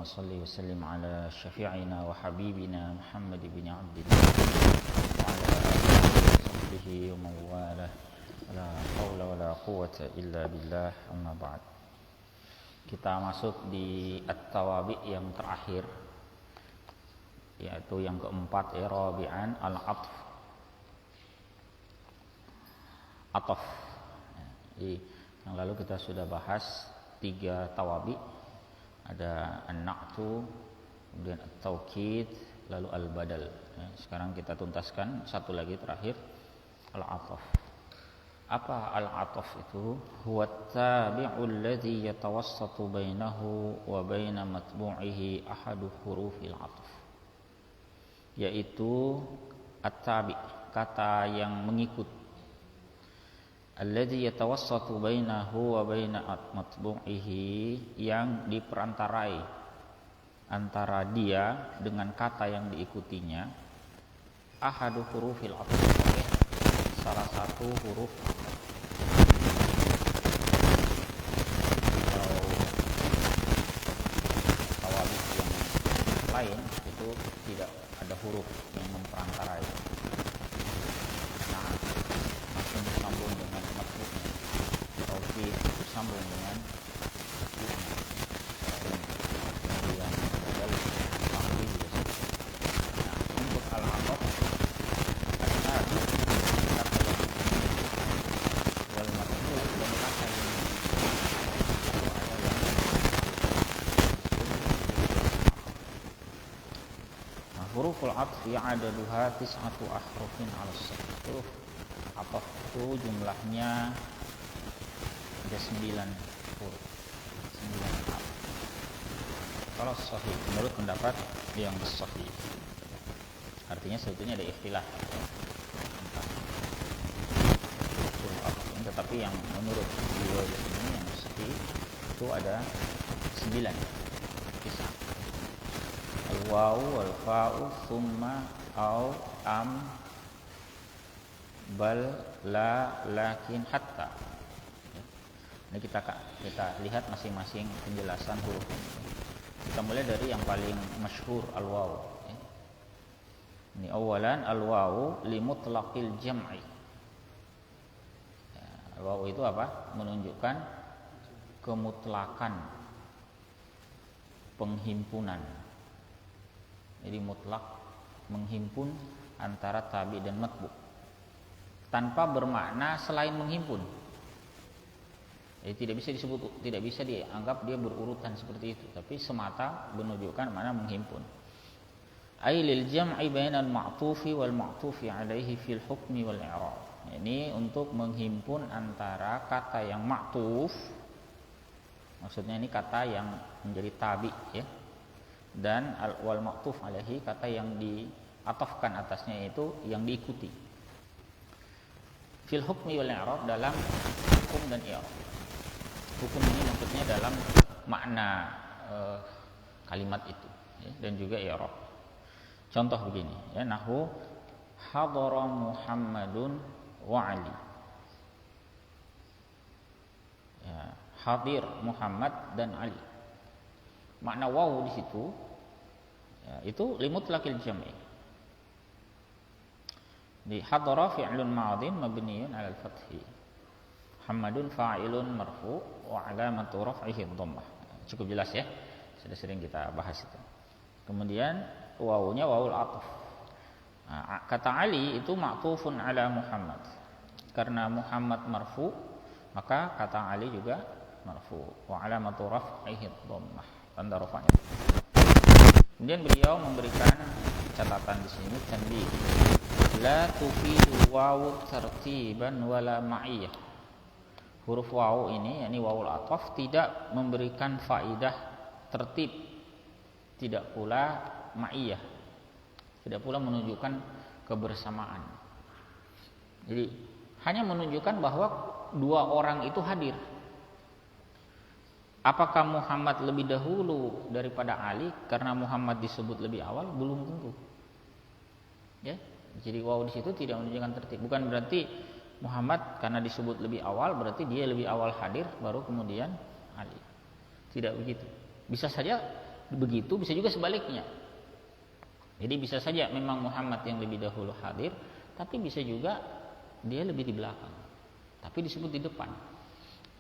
salli wa sallim ala syafi'ina wa habibina Muhammad bin Abdillah wa ala alihi wa mawalah. La haula wa la quwwata illa billah, amma ba'd. Kita masuk di at-tawabi yang terakhir, yaitu yang keempat, rabi'an al-'atf. Ataf. Jadi yang lalu kita sudah bahas 3 tawabi. Ada an-na'tu, kemudian at-taukid, lalu al-badal. Sekarang kita tuntaskan satu lagi terakhir, al-'ataf. Apa al-'ataf itu? Huwa at-tabi'u alladhi yatawassatu bainahu wa baina matbu'ihi ahadu hurufil 'atf. Yaitu at-tabi', kata yang mengikut. Alladzi yatawassatu bainahu wa baina matbu'ihi, yang diperantarai antara dia dengan kata yang diikutinya, ahadu hurufil 'atf, salah satu huruf atau tawabi yang lain itu tidak ada huruf yang memperantarai. Nah, langsung disambung dengan matbu'nya, taukid disambung dengan matbu'nya, kemudian badal amri juga. Nah, untuk al-'ataf ada kata yang wal matbu' dan kata yang huruful 'athfi adaduha 9 ahrufin 'ala as-sahih. Huruf 'athf itu jumlahnya ada 9 huruf, 9 harf. Kalau sahih, menurut pendapat yang sahih, artinya sebetulnya ada ikhtilaf huruf 'athf, tetapi yang menurut beliau di sini yang sahih itu ada 9. Al-wawu wal fa'u thumma au am bal la lakin hatta. Ini kita lihat masing-masing penjelasan huruf ini. Kita mulai dari yang paling masyhur, al-wawu. Ini awalan al-wawu li mutlaqil jam'i. Al-wawu itu apa? Menunjukkan kemutlakan penghimpunan. Jadi mutlak menghimpun antara tabi dan matbu, tanpa bermakna selain menghimpun. Jadi tidak bisa dianggap dia berurutan seperti itu, tapi semata menunjukkan makna menghimpun. Ai lil jam'i bainal ma'tufi wal ma'tufi alaihi fil hukmi wal i'rab. Ini untuk menghimpun antara kata yang ma'tuf, maksudnya ini kata yang menjadi tabi, ya, dan wal ma'tuf alaihi, kata yang diatafkan atasnya, itu yang diikuti. Fil hukmi wal i'rab, dalam hukum dan i'rab. Hukum ini maksudnya dalam makna kalimat itu, ya, dan juga i'rab. Contoh begini, ya, nahwu hadara Muhammadun wa Ali. Ya, hadir Muhammad dan Ali. Makna wawu di situ, ya, itu limutlaqil jam'i. Di hadara fi'lun madin mabniun 'alal fathi. Muhammadun fa'ilun marfu' wa 'alamatu raf'ihi dhammah. Cukup jelas, ya. Sudah sering kita bahas itu. Kemudian wawunya wawul 'athf. Nah, kata Ali itu ma'tufun 'ala Muhammad. Karena Muhammad marfu', maka kata Ali juga marfu' wa 'alamatu raf'ihi dhammah, tanda rafa'nya. Kemudian beliau memberikan catatan di sini, tanbih, la tufidu wawu tartiban wala ma'iyah. Huruf wawu ini, yakni wawul 'athf, tidak memberikan faidah tertib, tidak pula ma'iyah, tidak pula menunjukkan kebersamaan. Jadi hanya menunjukkan bahwa 2 orang itu hadir. Apakah Muhammad lebih dahulu daripada Ali karena Muhammad disebut lebih awal? Belum tentu. Ya, jadi wawu di situ tidak menunjukkan tertib. Bukan berarti Muhammad karena disebut lebih awal berarti dia lebih awal hadir baru kemudian Ali. Tidak begitu. Bisa saja Begitu bisa juga sebaliknya. Jadi bisa saja memang Muhammad yang lebih dahulu hadir, tapi bisa juga dia lebih di belakang, tapi disebut di depan.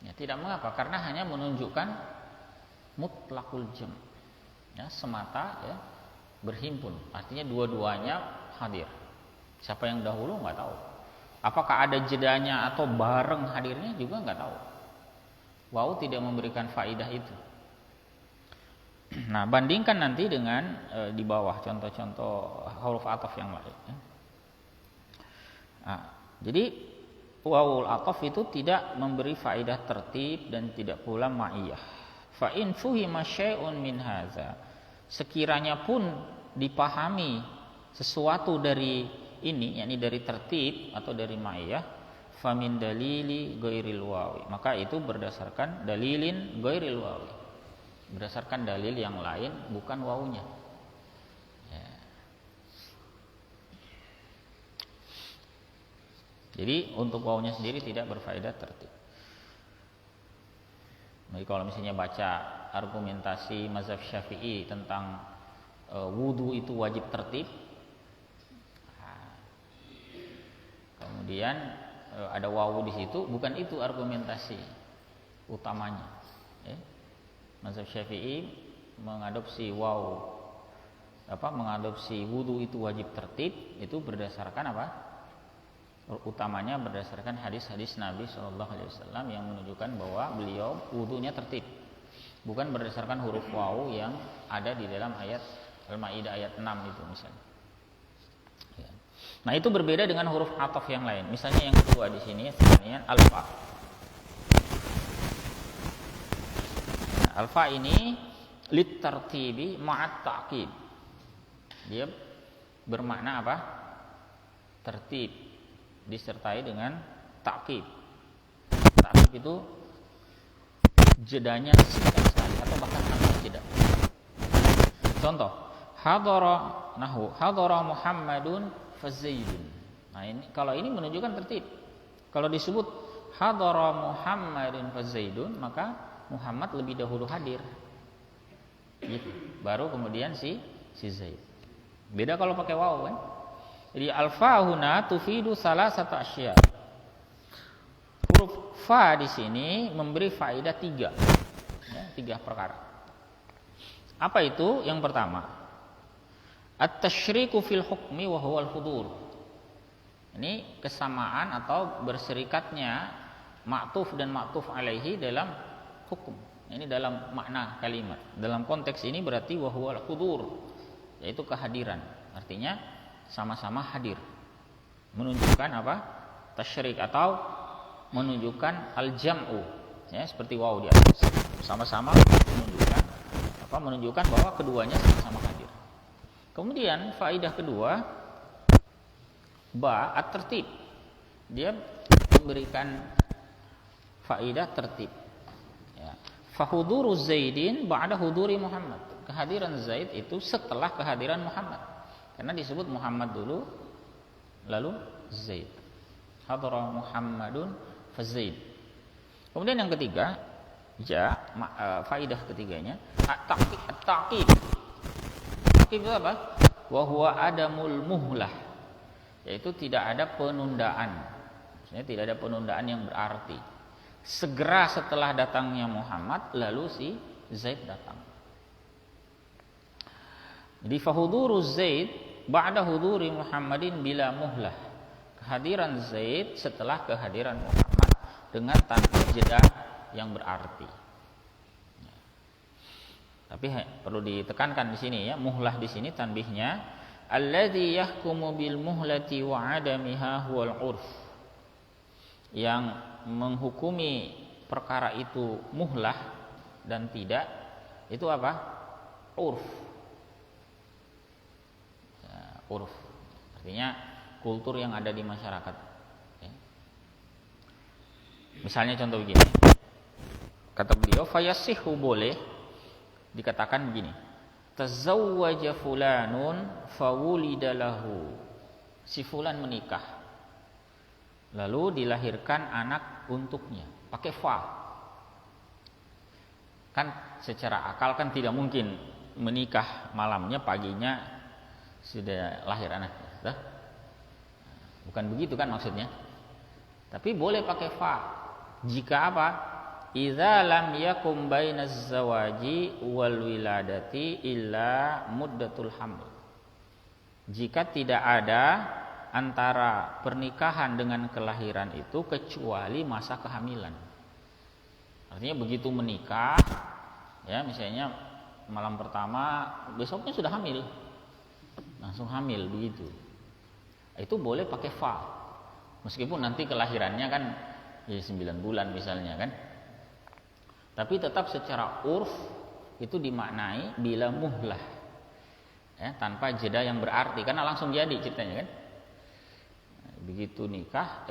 Ya, tidak mengapa, karena hanya menunjukkan mutlaqul jam, ya, semata ya, berhimpun. Artinya dua-duanya hadir. Siapa yang dahulu nggak tahu. Apakah ada jedanya atau bareng hadirnya juga nggak tahu. Wow, tidak memberikan faidah itu. Nah, bandingkan nanti dengan di bawah contoh-contoh huruf ataf yang lain. Ya. Nah, jadi wawul ataf itu tidak memberi faidah tertib dan tidak pula ma'iyah. Fa in fuhima syai'un min hadza, sekiranya pun dipahami sesuatu dari ini, yakni dari tertib atau dari ma'iyah, fa min dalili ghairil wawi, maka itu berdasarkan dalilin ghairil wawi, berdasarkan dalil yang lain bukan wawunya. Ya. Jadi untuk wawunya sendiri tidak berfaedah tertib. Jadi kalau misalnya baca argumentasi mazhab Syafi'i tentang wudu itu wajib tertib, kemudian ada wawu di situ, bukan itu argumentasi utamanya. Ya. Mazhab Syafi'i mengadopsi wawu, mengadopsi wudu itu wajib tertib, itu berdasarkan apa? Utamanya berdasarkan hadis-hadis Nabi SAW yang menunjukkan bahwa beliau wudunya tertib, bukan berdasarkan huruf wawu yang ada di dalam ayat Al-Maidah ayat 6 itu misalnya. Ya. Nah, itu berbeda dengan huruf ataf yang lain. Misalnya yang kedua di sini sebenarnya alfa. Nah, alfa ini lit tartibi ma'at ta'qib. Dia bermakna apa? Tertib disertai dengan ta'qib. Ta'qib itu jedanya singkat sekali atau bahkan tanpa jeda. Contoh, hadara Muhammadun fazaidun. Nah, ini kalau ini menunjukkan tertib. Kalau disebut hadara Muhammadun fazaidun, maka Muhammad lebih dahulu hadir. Gitu. Baru kemudian si Zaid. Beda kalau pakai wawu kan? Jadi alfa huna tufidu salasata asya. Huruf fa di sini memberi faedah 3. Ya, 3 perkara. Apa itu? Yang pertama, at-tasyriku fil hukmi wa huwa al-hudur. Ini kesamaan atau berserikatnya ma'tuf dan ma'tuf alaihi dalam hukum. Ini dalam makna kalimat. Dalam konteks ini berarti wa huwa al-hudur, yaitu kehadiran. Artinya sama-sama hadir, menunjukkan apa? Tasyrik atau menunjukkan al-jam'u, ya, seperti waw di atas, sama-sama menunjukkan apa? Menunjukkan bahwa keduanya sama-sama hadir. Kemudian faidah kedua, ba at-tertib, dia memberikan faidah tertib. Ya. Fahuduru Zaidin ba'da huduri Muhammad, kehadiran Zaid itu setelah kehadiran Muhammad. Karena disebut Muhammad dulu, lalu Zaid. Hadara Muhammadun fa Zaid. Kemudian yang ketiga, faidah ketiganya, at-ta'qib. At-ta'qib itu apa? Wa huwa adamul muhlah, yaitu tidak ada penundaan. Maksudnya tidak ada penundaan yang berarti. Segera setelah datangnya Muhammad, lalu si Zaid datang. Jadi fahuduru Zaid ba'da huduri Muhammadin bila muhlah. Kehadiran Zaid setelah kehadiran Muhammad dengan tanpa jeda yang berarti. Tapi perlu ditekankan di sini ya, muhlah di sini tanbihnya alladzi yahkumu bil muhlati wa adamiha huwal urf. Yang menghukumi perkara itu muhlah dan tidak, itu apa? Urf. Uruf, artinya kultur yang ada di masyarakat. Ya. Misalnya contoh begini, kata beliau, fayasihu boleh dikatakan begini, tazawwaja fulanun fawulida lahu, si fulan menikah, lalu dilahirkan anak untuknya, pakai fa. Kan secara akal kan tidak mungkin menikah malamnya, paginya sudah lahir anak. Bukan begitu kan maksudnya. Tapi boleh pakai fa. Jika apa? Idza lam yakum bainaz zawaji wal wiladati illa muddatul haml. Jika tidak ada antara pernikahan dengan kelahiran itu kecuali masa kehamilan. Artinya begitu menikah, ya misalnya malam pertama, besoknya sudah hamil, langsung hamil begitu. Itu boleh pakai fa, meskipun nanti kelahirannya kan ya 9 bulan misalnya kan. Tapi tetap secara urf itu dimaknai bila muhlah, ya, tanpa jeda yang berarti, karena langsung jadi ceritanya kan. Begitu nikah,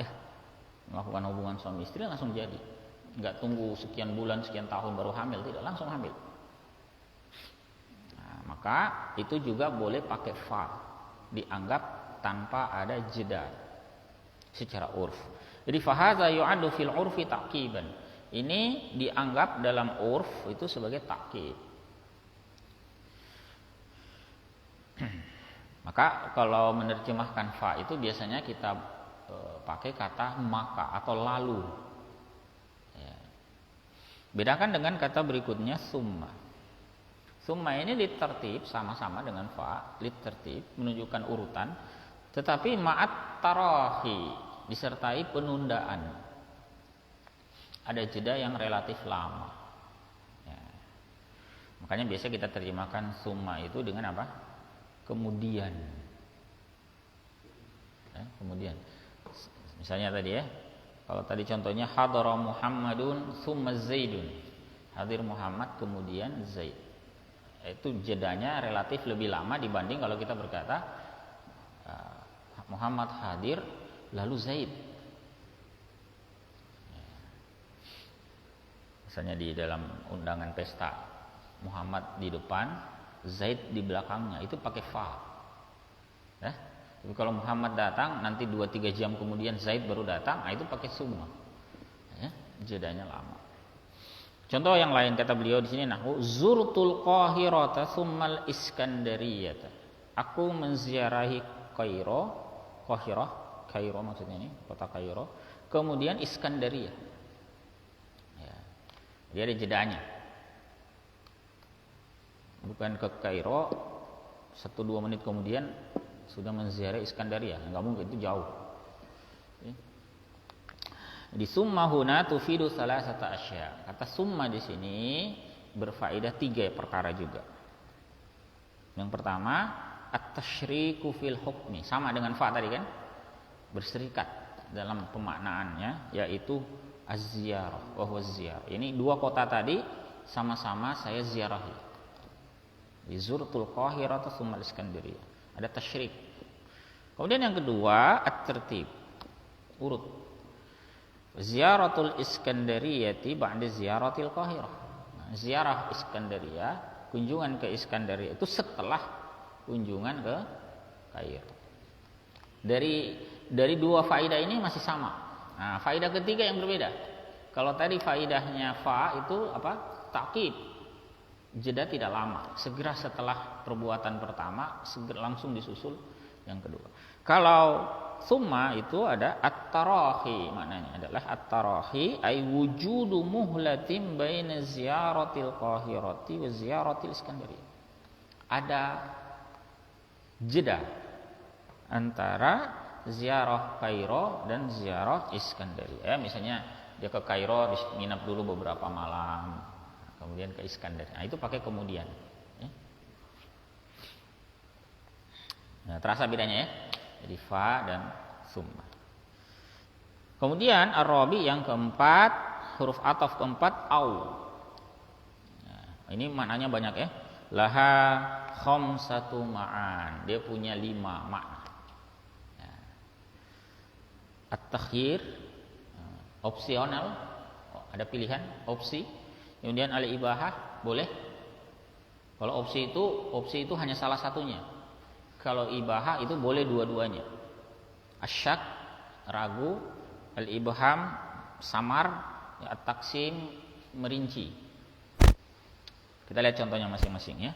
melakukan hubungan suami istri langsung jadi, nggak tunggu sekian bulan sekian tahun baru hamil, tidak, langsung hamil. Nah, maka itu juga boleh pakai fa, dianggap tanpa ada jeda secara urf. Jadi fahaza yu'addu fil urfi ta'kiban. Ini dianggap dalam urf itu sebagai takkib. Maka kalau menerjemahkan fa itu biasanya kita pakai kata maka atau lalu. Ya. Bedakan dengan kata berikutnya summa. Summa ini ditertib sama-sama dengan fa, ditertib menunjukkan urutan, tetapi ma'at tarahi, disertai penundaan. Ada jeda yang relatif lama. Ya. Makanya biasa kita terjemahkan summa itu dengan apa? Kemudian. Ya, kemudian. Misalnya tadi ya, kalau tadi contohnya hadara Muhammadun summa Zaidun. Hadir Muhammad kemudian Zaid. Itu jedanya relatif lebih lama dibanding kalau kita berkata Muhammad hadir lalu Zaid. Misalnya di dalam undangan pesta, Muhammad di depan, Zaid di belakangnya, itu pakai fa. Ya? Tapi kalau Muhammad datang nanti 2-3 jam kemudian Zaid baru datang, itu pakai summa. Ya? Jedanya lama. Contoh yang lain kata beliau di sini, nahwu zurtul Qahirata tsummal Iskandariyata. Aku menziarahi Kairo maksudnya ini, kota Kairo, kemudian Iskandaria. Ya. Dia ada jedanya. Bukan ke Kairo 1-2 menit kemudian sudah menziarahi Iskandaria, enggak mungkin, itu jauh. Di summa huna tufidu salasata asya. Kata summa di sini berfaedah 3 perkara juga. Yang pertama, at-tasyriku fil hukmi, sama dengan fa tadi kan, berserikat dalam pemaknaannya, yaitu az-ziyarah wa huwa az-ziyarah. Ini 2 kota tadi sama-sama saya ziarahi. Di zurtul Qahirah tsumma al-Iskandariyah. Ada tasyrik. Kemudian yang kedua, at-tertib. Urut. Ziyaratul Iskandariyati ba'da ziyaratil Qahirah. Nah, ziarah Iskandariyah, kunjungan ke Iskandariyah itu setelah kunjungan ke Kairo. Dari 2 faidah ini masih sama. Nah, faidah ketiga yang berbeda. Kalau tadi faidahnya fa itu apa? Takkib. Jeda tidak lama, segera setelah perbuatan pertama, segera langsung disusul yang kedua. Kalau summa itu ada at-tarahi, maknanya adalah at-tarahi ay wujudu muhlatin baina ziyaratil Qahirati wa ziyaratil Iskandariyah. Ada jeda antara ziarah Kairo dan ziarah Iskandariyah. Misalnya dia ke Kairo nginap dulu beberapa malam, kemudian ke Iskandariyah. Nah, itu pakai kemudian. Ya. Nah, terasa bedanya ya. Jadi fa dan summa. Kemudian ar-rabi yang keempat, huruf ataf keempat au. Nah, ini maknanya banyak ya. Laha khamsatu ma'an. Dia punya 5 makna. Ya. At-takhyir, opsional, ada pilihan opsi. Kemudian al-ibahah, boleh. Kalau opsi itu hanya salah satunya. Kalau ibahah itu boleh dua-duanya. Asyak, ragu, al-ibham, samar, ya, at-taksim, merinci. Kita lihat contohnya masing-masing ya.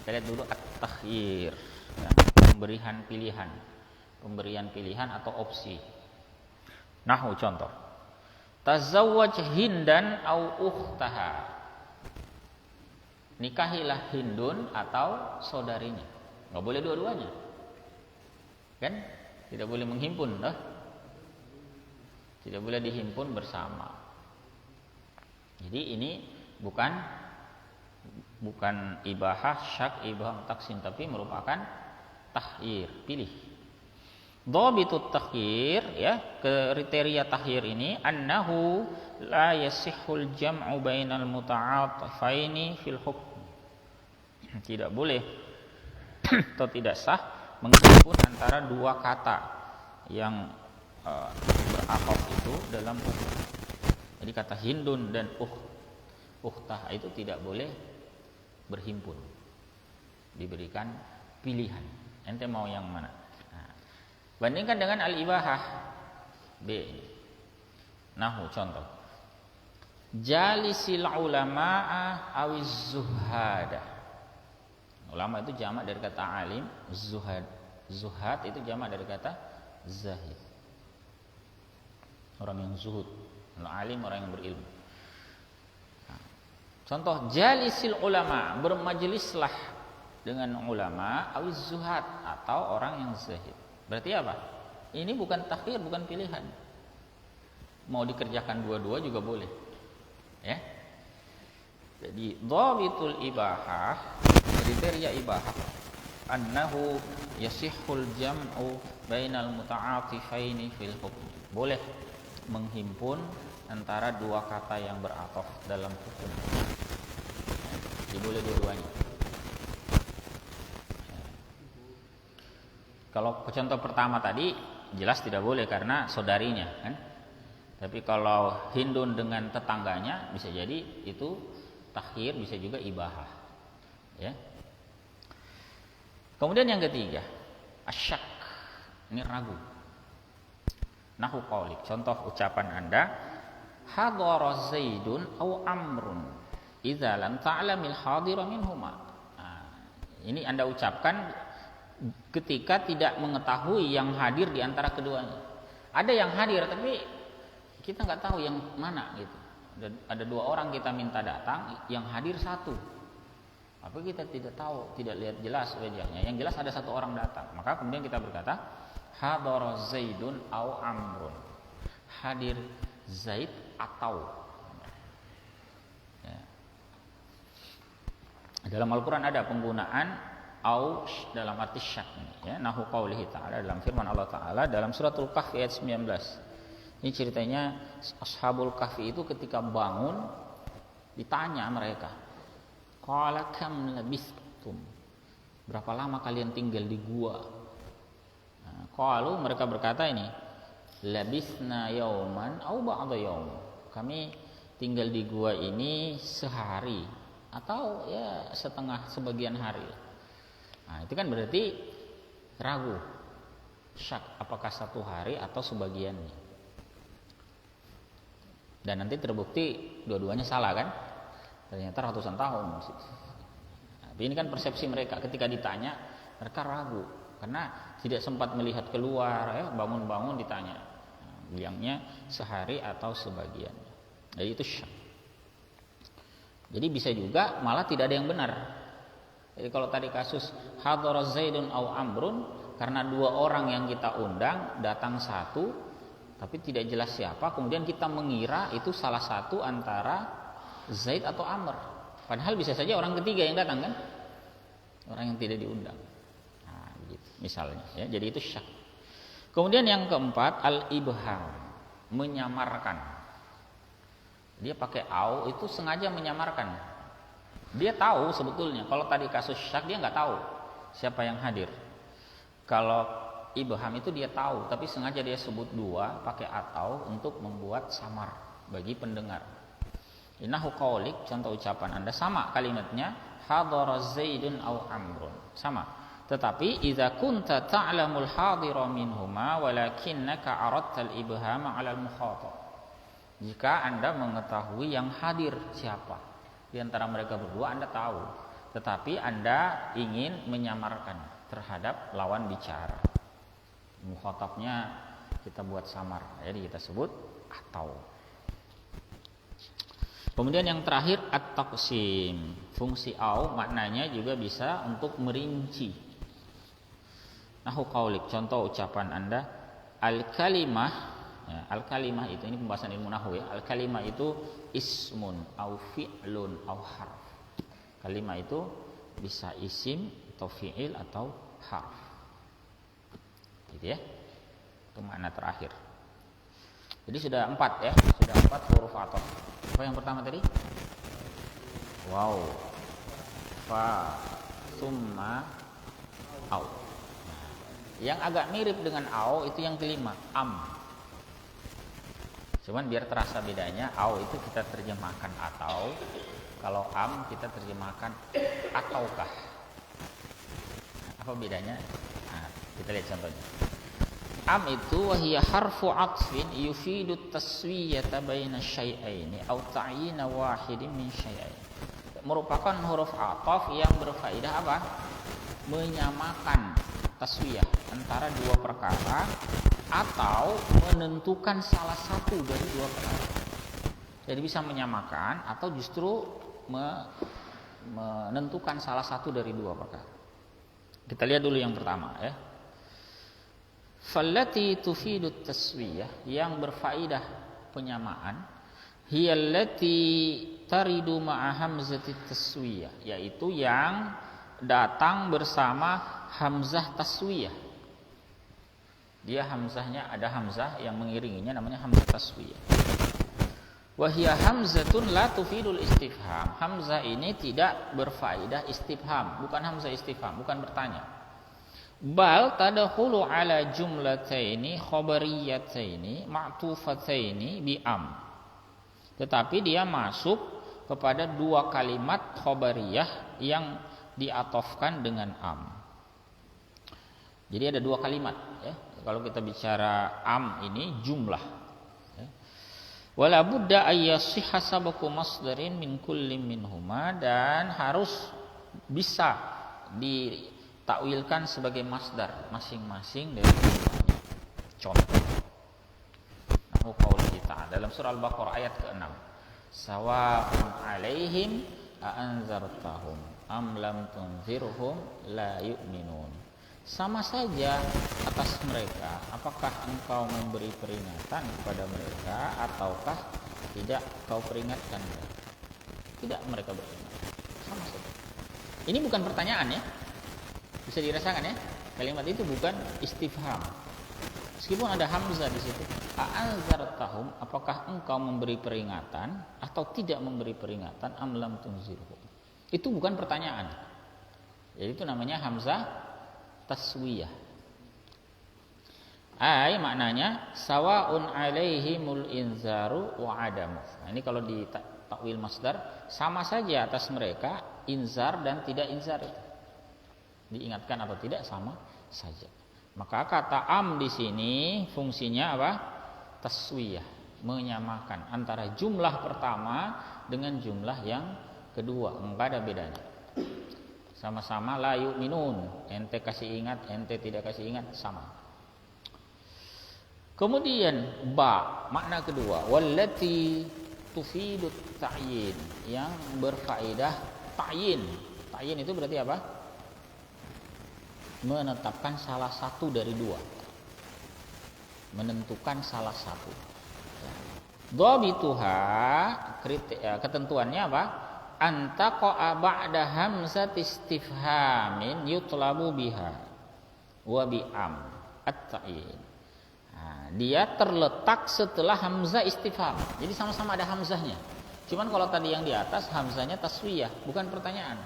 Kita lihat dulu at-takhyir, ya, pemberian pilihan atau opsi. Nahu contoh. Tazawwaj Hindan au ukhtaha. Nikahilah Hindun atau saudarinya. Enggak boleh dua-duanya. Kan? Tidak boleh menghimpun, dah. Tidak boleh dihimpun bersama. Jadi ini bukan ibahah syak, ibahah taksin, tapi merupakan tahyir, pilih. Dhabitut tahyir, ya, kriteria tahyir ini annahu la yasihhul jam'u bainal muta'atifaini fil hukm. Tidak boleh atau tidak sah menghimpun antara dua kata yang berakaf itu dalam hukum. Jadi kata Hindun dan ukhtah itu tidak boleh berhimpun. Diberikan pilihan. Ente mau yang mana? Nah, bandingkan dengan al-ibahah. B. Nahu contoh. Jalisil ulama'a awiz zuhada. Ulama itu jamak dari kata alim, zuhad itu jamak dari kata zahid. Orang yang zuhud. Alim orang yang berilmu. Nah, contoh jalisil ulama, bermajlislah dengan ulama awiz zuhad atau orang yang zahid. Berarti apa? Ini bukan takhir, bukan pilihan. Mau dikerjakan dua-dua juga boleh. Ya. Jadi dhabitul ibahah, kriteria ibahah annahu yasihhul jam'u bainal muta'atifaini fil hukm. Boleh menghimpun antara dua kata yang berataf dalam hukum. Jadi boleh dua-duanya. Kalau contoh pertama tadi jelas tidak boleh karena saudarinya, kan? Tapi kalau Hindun dengan tetangganya bisa jadi itu takhir, bisa juga ibahah. Ya. Kemudian yang ketiga, asyak. Ini ragu. Nahu qaulik, contoh ucapan Anda, hadara Zaidun au Amrun idza lam ta'lamil hadira minhuma. Nah, ini Anda ucapkan ketika tidak mengetahui yang hadir di antara keduanya. Ada yang hadir tapi kita nggak tahu yang mana gitu. Ada dua orang kita minta datang, yang hadir satu. Apa kita tidak tahu, tidak lihat jelas wajahnya. Yang jelas ada satu orang datang. Maka kemudian kita berkata, hadara Zaidun au Amrun. Hadir Zaid atau. Ya. Dalam Al-Quran ada penggunaan au dalam arti syak. Ya. Nahu qaulihi ta'ala, dalam firman Allah Ta'ala dalam suratul Kahfi ayat 19. Ini ceritanya Ashabul Kahfi itu ketika bangun ditanya mereka, qala kam labistum, berapa lama kalian tinggal di gua? Qalu, mereka berkata ini, labisna yauman au ba'da yaum, kami tinggal di gua ini sehari atau ya sebagian hari. Nah, itu kan berarti ragu, syak, apakah satu hari atau sebagiannya. Dan nanti terbukti dua-duanya salah kan? Ternyata ratusan tahun. Tapi ini kan persepsi mereka ketika ditanya, mereka ragu karena tidak sempat melihat keluar, ya, bangun-bangun ditanya. Bilangnya sehari atau sebagian. Jadi itu syak. Jadi bisa juga malah tidak ada yang benar. Jadi kalau tadi kasus hadara Zaidun au Amrun, karena dua orang yang kita undang datang satu tapi tidak jelas siapa, kemudian kita mengira itu salah satu antara Zaid atau Amr. Padahal bisa saja orang ketiga yang datang kan? Orang yang tidak diundang. Nah, begitu misalnya ya. Jadi itu syak. Kemudian yang keempat al-ibham, menyamarkan. Dia pakai au itu sengaja menyamarkan. Dia tahu sebetulnya kalau tadi kasus syak dia nggak tahu siapa yang hadir. Kalau ibham itu dia tahu, tapi sengaja dia sebut dua pakai atau untuk membuat samar bagi pendengar. Innahu qaulik, contoh ucapan Anda sama kalimatnya, hadara Zaidun au Amrun, sama. Tetapi idza kunta ta'lamul hadira minhuma walakinnaka aradta al-ibhama 'ala al-mukhatab. Jika Anda mengetahui yang hadir siapa, Di antara mereka berdua Anda tahu, tetapi Anda ingin menyamarkan terhadap lawan bicara. Mukhatabnya kita buat samar, jadi kita sebut atau. Kemudian yang terakhir at-taqsim. Fungsi au maknanya juga bisa untuk merinci. Nahu qaulik, contoh ucapan Anda, al-kalimah, ya, al-kalimah itu, ini pembahasan ilmu nahwu ya. Al-kalimah itu ismun au fi'lun au harf. Kalimah itu bisa isim atau fi'il atau harf. Gitu ya. Itu makna terakhir. Jadi sudah 4 ya, sudah 4 huruf ataf. Apa yang pertama tadi? Wow. Fa, summa, au. Nah, yang agak mirip dengan au itu yang kelima, am. Cuman biar terasa bedanya, au itu kita terjemahkan atau, kalau am kita terjemahkan ataukah. Apa bedanya? Nah, kita lihat contohnya. Am itu wahiyya harfu atfin yufidu taswiyata baina syai'aini au ta'yina wahidin min syai'ain. Merupakan huruf ataf yang berfaedah apa? Menyamakan taswiyah antara dua perkara atau menentukan salah satu dari dua perkara. Jadi bisa menyamakan atau justru menentukan salah satu dari dua perkara. Kita lihat dulu yang pertama ya. Fallati tufidu taswiyah, yang berfaedah penyamaan, hiyallati taridu ma'a hamzati taswiyah, yaitu yang datang bersama hamzah taswiyah. Dia hamzahnya ada hamzah yang mengiringinya, namanya hamzah taswiyah. Wa hiya hamzatun la tufidul istifham. Hamzah ini tidak berfaedah istifham, bukan hamzah istifham, bukan bertanya. Bal tadkhulu ala jumlataini khabariyataini ma'tufataini bi am. Tetapi dia masuk kepada dua kalimat khabariyah yang diatofkan dengan am. Jadi ada dua kalimat ya. Kalau kita bicara am ini jumlah ya. Wala budda ayyasihha sabaku masdarin min kulli minhuma, dan harus bisa ditakwilkan sebagai masdar masing-masing dari keduanya. Contoh nahu qauli ta'ala dalam surah Al-Baqarah ayat ke-6, sawa'un 'alaihim a'anzartahum am lam tunzirhum la yu'minun. Sama saja atas mereka, apakah engkau memberi peringatan kepada mereka ataukah tidak kau peringatkan mereka. Tidak mereka beriman. Sama saja. Ini bukan pertanyaan ya. Bisa dirasakan ya. Kalimat itu bukan istifham. Meskipun ada hamzah di situ. A'anzartahum, apakah engkau memberi peringatan atau tidak memberi peringatan, am lam tunzirhum. Itu bukan pertanyaan. Jadi itu namanya hamzah taswiyah. Ai maknanya sawaun alaihimul inzaru wa adamu. Nah, ini kalau di takwil masdar, sama saja atas mereka inzar dan tidak inzar itu. Diingatkan atau tidak sama saja. Maka kata am di sini fungsinya apa? Taswiyah, menyamakan antara jumlah pertama dengan jumlah yang kedua, enggak ada bedanya. Sama-sama la yu'minun, ente kasih ingat, ente tidak kasih ingat, sama. Kemudian ba, makna kedua, wallati tufidut ta'yin, yang berfaedah ta'yin. Ta'yin itu berarti apa? Menetapkan salah satu dari dua. Menentukan salah satu. Dhabituha, ketentuannya apa? Antaqa'a ba'da hamzat istifhamin yutlabu biha wa bi'am at-ta'yin. Nah, dia terletak setelah hamzah istifham. Jadi sama-sama ada hamzahnya. Cuman kalau tadi yang di atas hamzahnya taswiyah, bukan pertanyaan.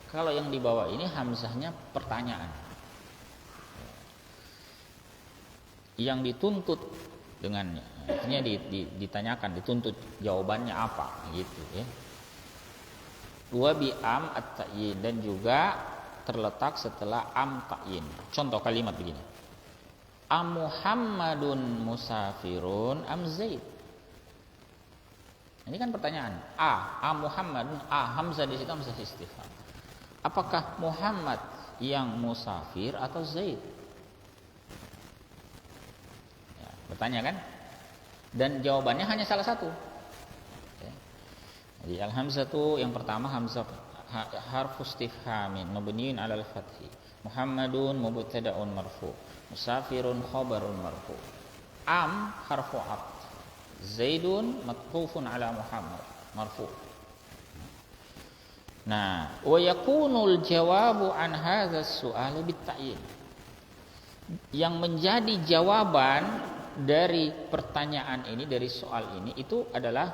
Kalau yang di bawah ini hamzahnya pertanyaan. Yang dituntut dengannya, artinya ditanyakan, dituntut jawabannya apa gitu ya. Wa bi am at-ta'yin, dan juga terletak setelah am ta'yin. Contoh kalimat begini. Am Muhammadun musafirun am Zaid. Ini kan pertanyaan. A Muhammadun, A hamzah di situ hamzah istifham. Apakah Muhammad yang musafir atau Zaid? Ya, bertanya kan? Dan jawabannya hanya salah satu. Ya. Jadi al-hamzatu yang pertama hamzah harfu istifhamin mabniun 'alal fathi. Muhammadun mubtada'un marfu, musafirun khabarun marfu. Am harfu 'ath. Zaidun matqufun 'ala Muhammad marfu. Nah, wa yakunul jawabu an hadzal su'al bit-ta'yin. Yang menjadi jawaban dari pertanyaan ini, dari soal ini itu adalah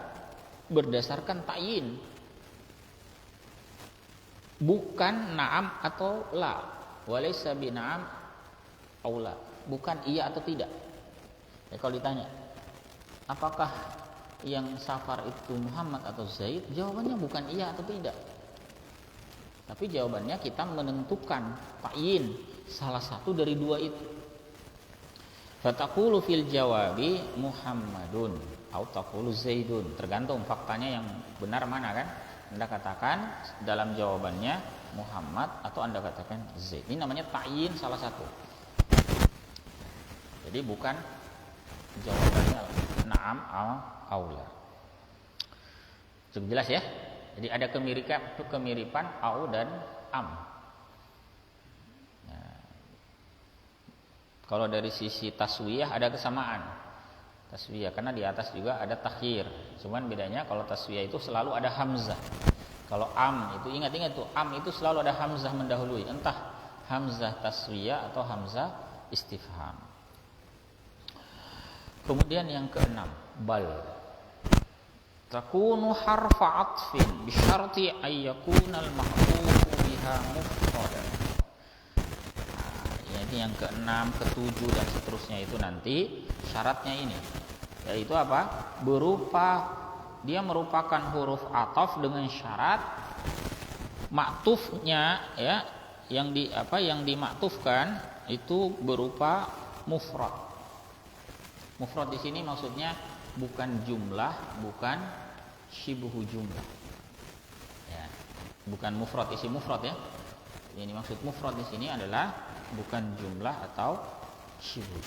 berdasarkan ta'yin. Bukan na'am atau la. Walaysa bina'am aw la. Bukan iya atau tidak. Ya, kalau ditanya, apakah yang safar itu Muhammad atau Zaid? Jawabannya bukan iya atau tidak. Tapi jawabannya kita menentukan ta'yin salah satu dari dua itu. Fataqulu fil jawabi Muhammadun atau taqulu Zaidun, tergantung faktanya yang benar mana kan. Anda katakan dalam jawabannya Muhammad atau Anda katakan Zaid. Ini namanya ta'yin salah satu. Jadi bukan jawabannya na'am aw la. Cukup jelas ya? Jadi ada kemiripan au dan am. Nah, kalau dari sisi taswiyah ada kesamaan. Taswiyah karena di atas juga ada takhir. Cuman bedanya kalau taswiyah itu selalu ada hamzah. Kalau am itu ingat tuh, am itu selalu ada hamzah mendahului, entah hamzah taswiyah atau hamzah istifham. Kemudian yang keenam, bal takunu harfa atfin bi syarti ay yakuna al mahfuz biha mufradan. Nah, ini yang keenam, ketujuh dan seterusnya itu nanti syaratnya ini, yaitu apa? Berupa dia merupakan huruf ataf dengan syarat maktufnya ya, yang dimaktufkan itu berupa mufrad. Mufrad di sini maksudnya bukan jumlah, bukan syibhu jumlah. Ya, bukan mufrad isi mufrad ya. Yang dimaksud mufrad di sini adalah bukan jumlah atau syibhu.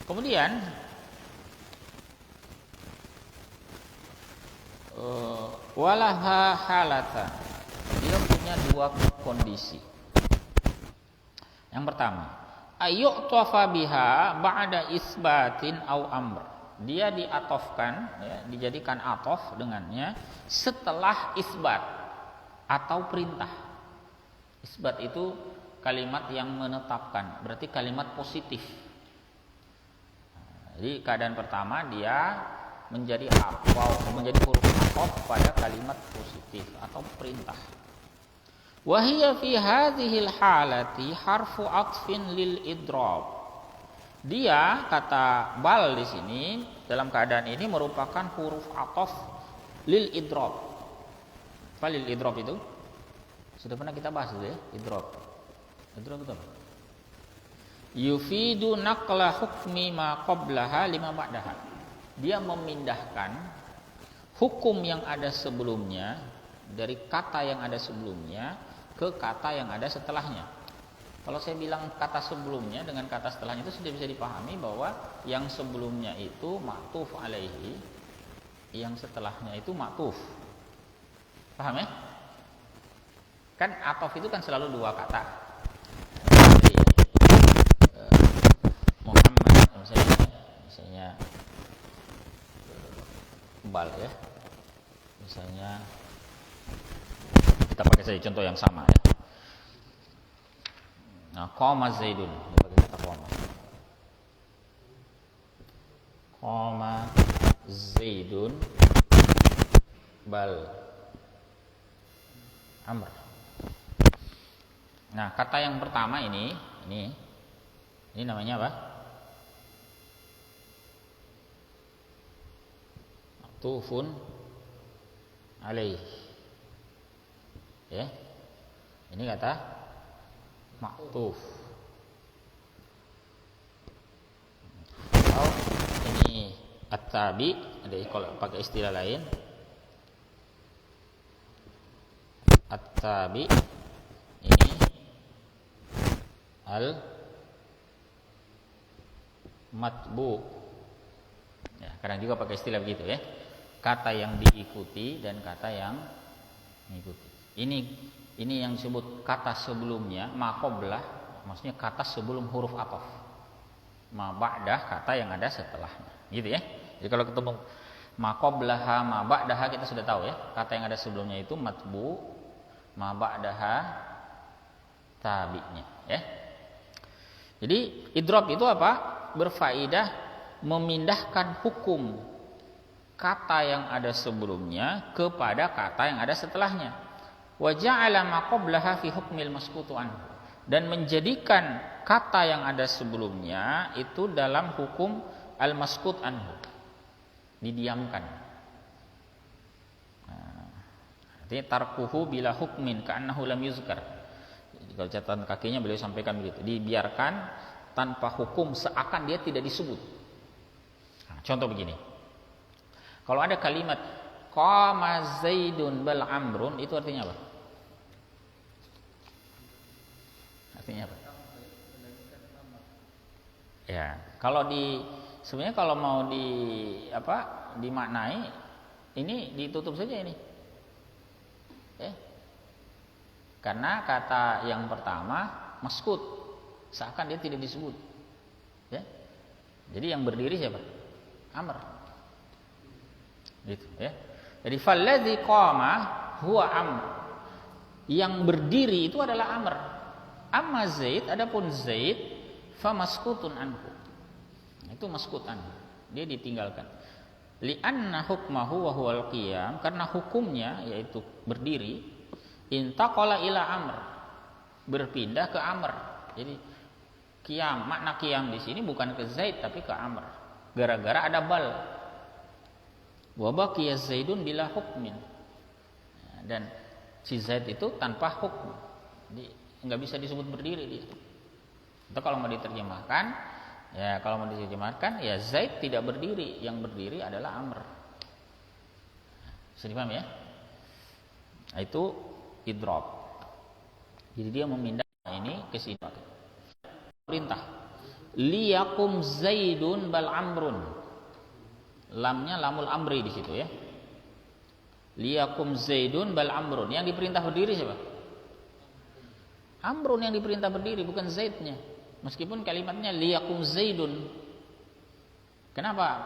Kemudian walaha halatan, dia punya dua kondisi. Yang pertama, ayyu'tafa biha ba'da isbatin au amr. Dia diatofkan ya, dijadikan atof dengannya setelah isbat atau perintah. Isbat itu kalimat yang menetapkan, berarti kalimat positif. Jadi keadaan pertama dia menjadi huruf atof pada kalimat positif atau perintah. Wa hiya fi hadhil halati harfu atfin lil idrab. Dia kata bal di sini dalam keadaan ini merupakan huruf atof lil idrab. Apa lil idrab itu? Sudah pernah kita bahas itu ya, idrab. Idrab itu apa? Yufidu naqla hukmi ma qablaha lima ba'daha. Dia memindahkan hukum yang ada sebelumnya dari kata yang ada sebelumnya ke kata yang ada setelahnya. Kalau saya bilang kata sebelumnya dengan kata setelahnya itu sudah bisa dipahami bahwa yang sebelumnya itu ma'tuf alaihi, yang setelahnya itu ma'tuf. Paham ya? Kan atof itu kan selalu dua kata. Jadi, Muhammad misalnya bal ya, misalnya kita pakai saja contoh yang sama ya. Nah, qama Zaidun, pakai kata qama Zaidun bal amr. Nah, kata yang pertama ini namanya apa? Tufun alaih. Ya. Ini kata maktuf. Atau ini at-tabi, ada kalau pakai istilah lain, at-tabi ini al-matbu. Ya, kadang juga pakai istilah begitu ya. Kata yang diikuti dan kata yang mengikuti. Ini yang disebut kata sebelumnya, ma qablah, maksudnya kata sebelum huruf ataf. Ma ba'dah, kata yang ada setelahnya. Gitu ya. Jadi kalau ketemu ma qablaha, ma ba'daha, kita sudah tahu ya. Kata yang ada sebelumnya itu matbu, ma ba'daha tabi'nya ya. Jadi idrob itu apa? Berfaedah memindahkan hukum kata yang ada sebelumnya kepada kata yang ada setelahnya. Wa ja'ala ma qablaha fi hukmil maskutu anhu, dan menjadikan kata yang ada sebelumnya itu dalam hukum al-maskut anhu, didiamkan. Artinya tarkuhu bila hukmin ka'annahu lam yuzkar. Kalau catatan kakinya beliau sampaikan begitu, dibiarkan tanpa hukum seakan dia tidak disebut. Contoh begini, kalau ada kalimat qama zaidun bal amrun, itu artinya apa? Artinya apa? Ya, kalau sebenarnya kalau mau dimaknai, ini ditutup saja ini. Karena kata yang pertama maskut, seakan dia tidak disebut. Ya. Jadi yang berdiri siapa? Amr. Gitu ya. Jadi falladzi qama huwa amr. Yang berdiri itu adalah amr. Amma Zaid, adapun Zaid fa maskutun anhu. Itu maskut anhu. Dia ditinggalkan. Li'anna hukmahu wa huwal qiyam, karena hukumnya yaitu berdiri, intaqala ila amr, berpindah ke amr. Jadi qiyam, makna qiyam di sini bukan ke Zaid tapi ke amr. Gara-gara ada bal. Wa baqiya Zaidun bila hukmin. Dan si Zaid itu tanpa hukum. Jadi enggak bisa disebut berdiri dia. Itu kalau mau diterjemahkan, ya Zaid tidak berdiri, yang berdiri adalah Amr. Bisa dipaham ya? Nah, itu idrob. Jadi dia memindah ini ke sini. Perintah. Liyakum Zaidun bal amrun. Lamnya lamul amri di situ ya. Liyakum Zaidun bal amrun. Yang diperintah berdiri siapa? Amrun yang diperintah berdiri, bukan Zaidnya. Meskipun kalimatnya liyakum Zaidun. Kenapa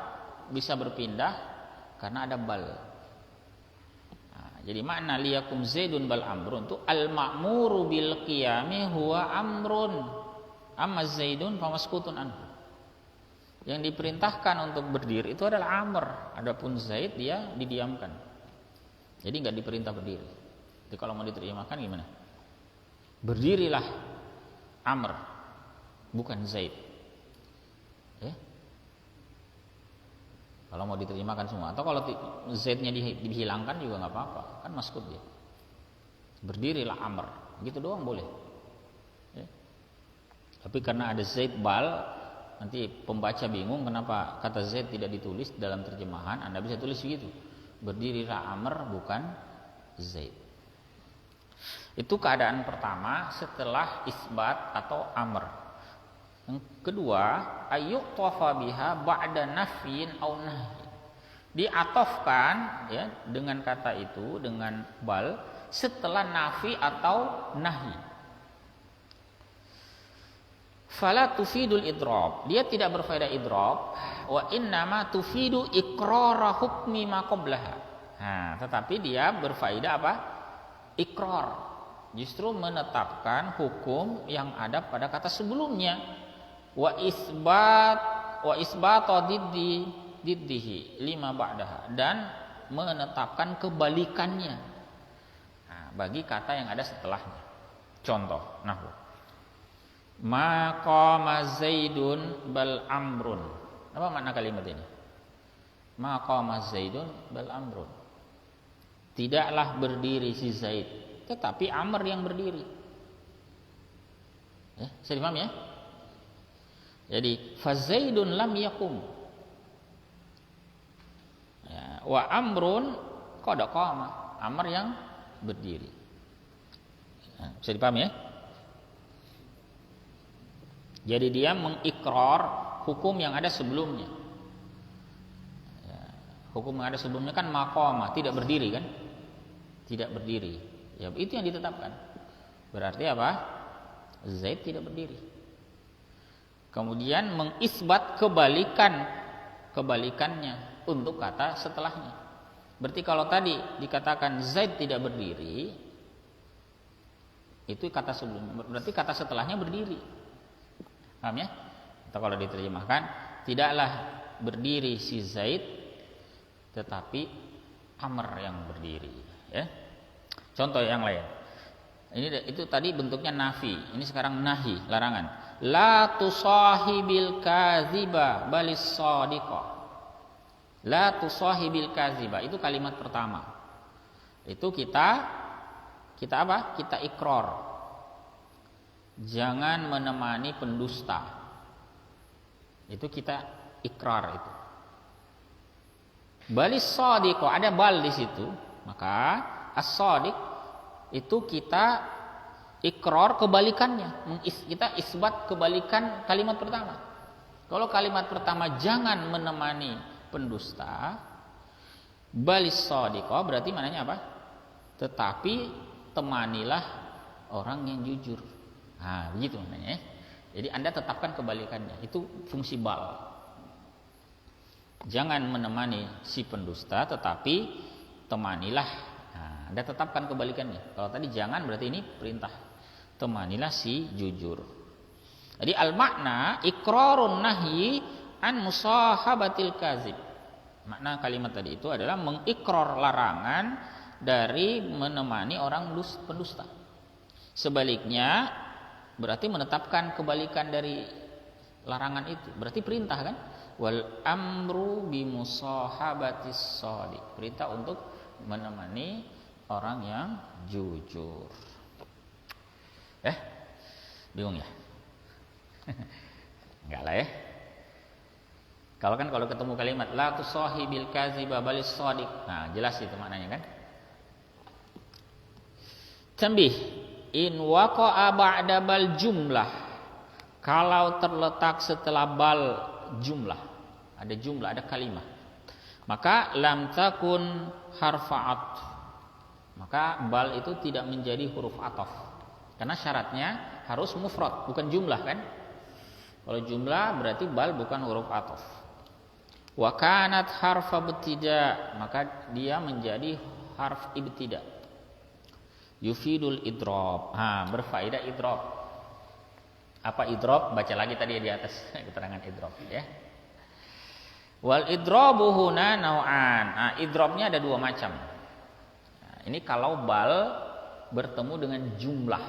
bisa berpindah? Karena ada bal. Nah, jadi makna liyakum Zaidun bal amrun itu al-ma'muru bil qiyami huwa amrun. Amma Zaidun fa maskutun anhu. Yang diperintahkan untuk berdiri itu adalah Amr. Adapun Zaid dia didiamkan. Jadi enggak diperintah berdiri. Jadi kalau mau diterjemahkan gimana? Berdirilah Amr, bukan Zaid. Ya. Kalau mau diterjemahkan semua, atau kalau Zaidnya dihilangkan juga nggak apa-apa, kan maskut dia. Berdirilah Amr, gitu doang boleh. Ya. Tapi karena ada Zaid bal, nanti pembaca bingung kenapa kata Zaid tidak ditulis dalam terjemahan. Anda bisa tulis begitu, berdirilah Amr bukan Zaid. Itu keadaan pertama setelah isbat atau amr. Yang kedua, ayyuqtafa biha ba'da nafyin aw nahy. Diatofkan ya dengan kata itu, dengan bal, setelah nafi atau nahi. Fala tufidul idrob. Dia tidak berfaedah idrob. Wa innama tufidu iqrara hukmi ma qablaha. Nah, tetapi dia berfaedah apa? Iqrar. Justru menetapkan hukum yang ada pada kata sebelumnya. Wa isbat diddihi lima ba'daha, dan menetapkan kebalikannya bagi kata yang ada setelahnya. Contoh nahwu ma qama Zaidun bal amrun. Apa makna kalimat ini? Ma qama Zaidun bal amrun. Tidaklah berdiri si Zaid, tetapi Amr yang berdiri. Ya, bisa dipahami ya? Jadi fa Zaidun lam yakum. Wa amrun qad qama, amr yang berdiri. Nah, bisa dipahami ya? Jadi dia mengikrar hukum yang ada sebelumnya. Ya, hukum yang ada sebelumnya kan maqama, tidak berdiri kan? Tidak berdiri. Ya, itu yang ditetapkan. Berarti apa? Zaid tidak berdiri. Kemudian mengisbat kebalikannya untuk kata setelahnya. Berarti kalau tadi dikatakan Zaid tidak berdiri, itu kata sebelum, berarti kata setelahnya berdiri. Paham ya? Atau kalau diterjemahkan, tidaklah berdiri si Zaid, tetapi Amr yang berdiri. Ya. Contoh yang lain. Itu tadi bentuknya nafi. Ini sekarang nahi, larangan. La tusahibil kaziba balis shadiqa. La tusahibil kaziba, itu kalimat pertama. Itu kita apa? Kita ikrar. Jangan menemani pendusta. Itu kita ikrar itu. Balis shadiqa, ada bal di situ. Maka as-shadiq itu kita ikrar kebalikannya. Kita isbat kebalikan kalimat pertama. Kalau kalimat pertama jangan menemani pendusta, balis shadiqa berarti maknanya apa? Tetapi temanilah orang yang jujur. Nah, begitu maknanya. Jadi Anda tetapkan kebalikannya. Itu fungsi bal. Jangan menemani si pendusta, tetapi temanilah. Nah, Anda tetapkan kebalikannya. Kalau tadi jangan berarti ini perintah. Temanilah si jujur. Jadi al-makna iqrarun nahyi an musahabatil kazib. Makna kalimat tadi itu adalah mengikrar larangan dari menemani orang pendusta. Sebaliknya berarti menetapkan kebalikan dari larangan itu. Berarti perintah kan? Wal amru bi musahabatis shadiq. Perintah untuk menemani orang yang jujur. Bingung ya? Enggak lah ya. Kalau ketemu kalimat la tusahibil kaziba balis shadiq. Nah, jelas itu maknanya kan? Tambih, in waqa'a ba'da bal jumlah. Kalau terletak setelah bal jumlah, ada jumlah, ada kalimat, maka lam takun harfa'at. Maka bal itu tidak menjadi huruf ataf. Karena syaratnya harus mufrad, bukan jumlah kan? Kalau jumlah berarti bal bukan huruf ataf. Wa kanat harfa ibtida, maka dia menjadi harf ibtida. Yufidul idrob, berfaedah idrob. Apa idrob? Baca lagi tadi di atas keterangan idrob ya. Wal idrobu huna nau'an. Idrobnya ada dua macam. Nah, ini kalau bal bertemu dengan jumlah.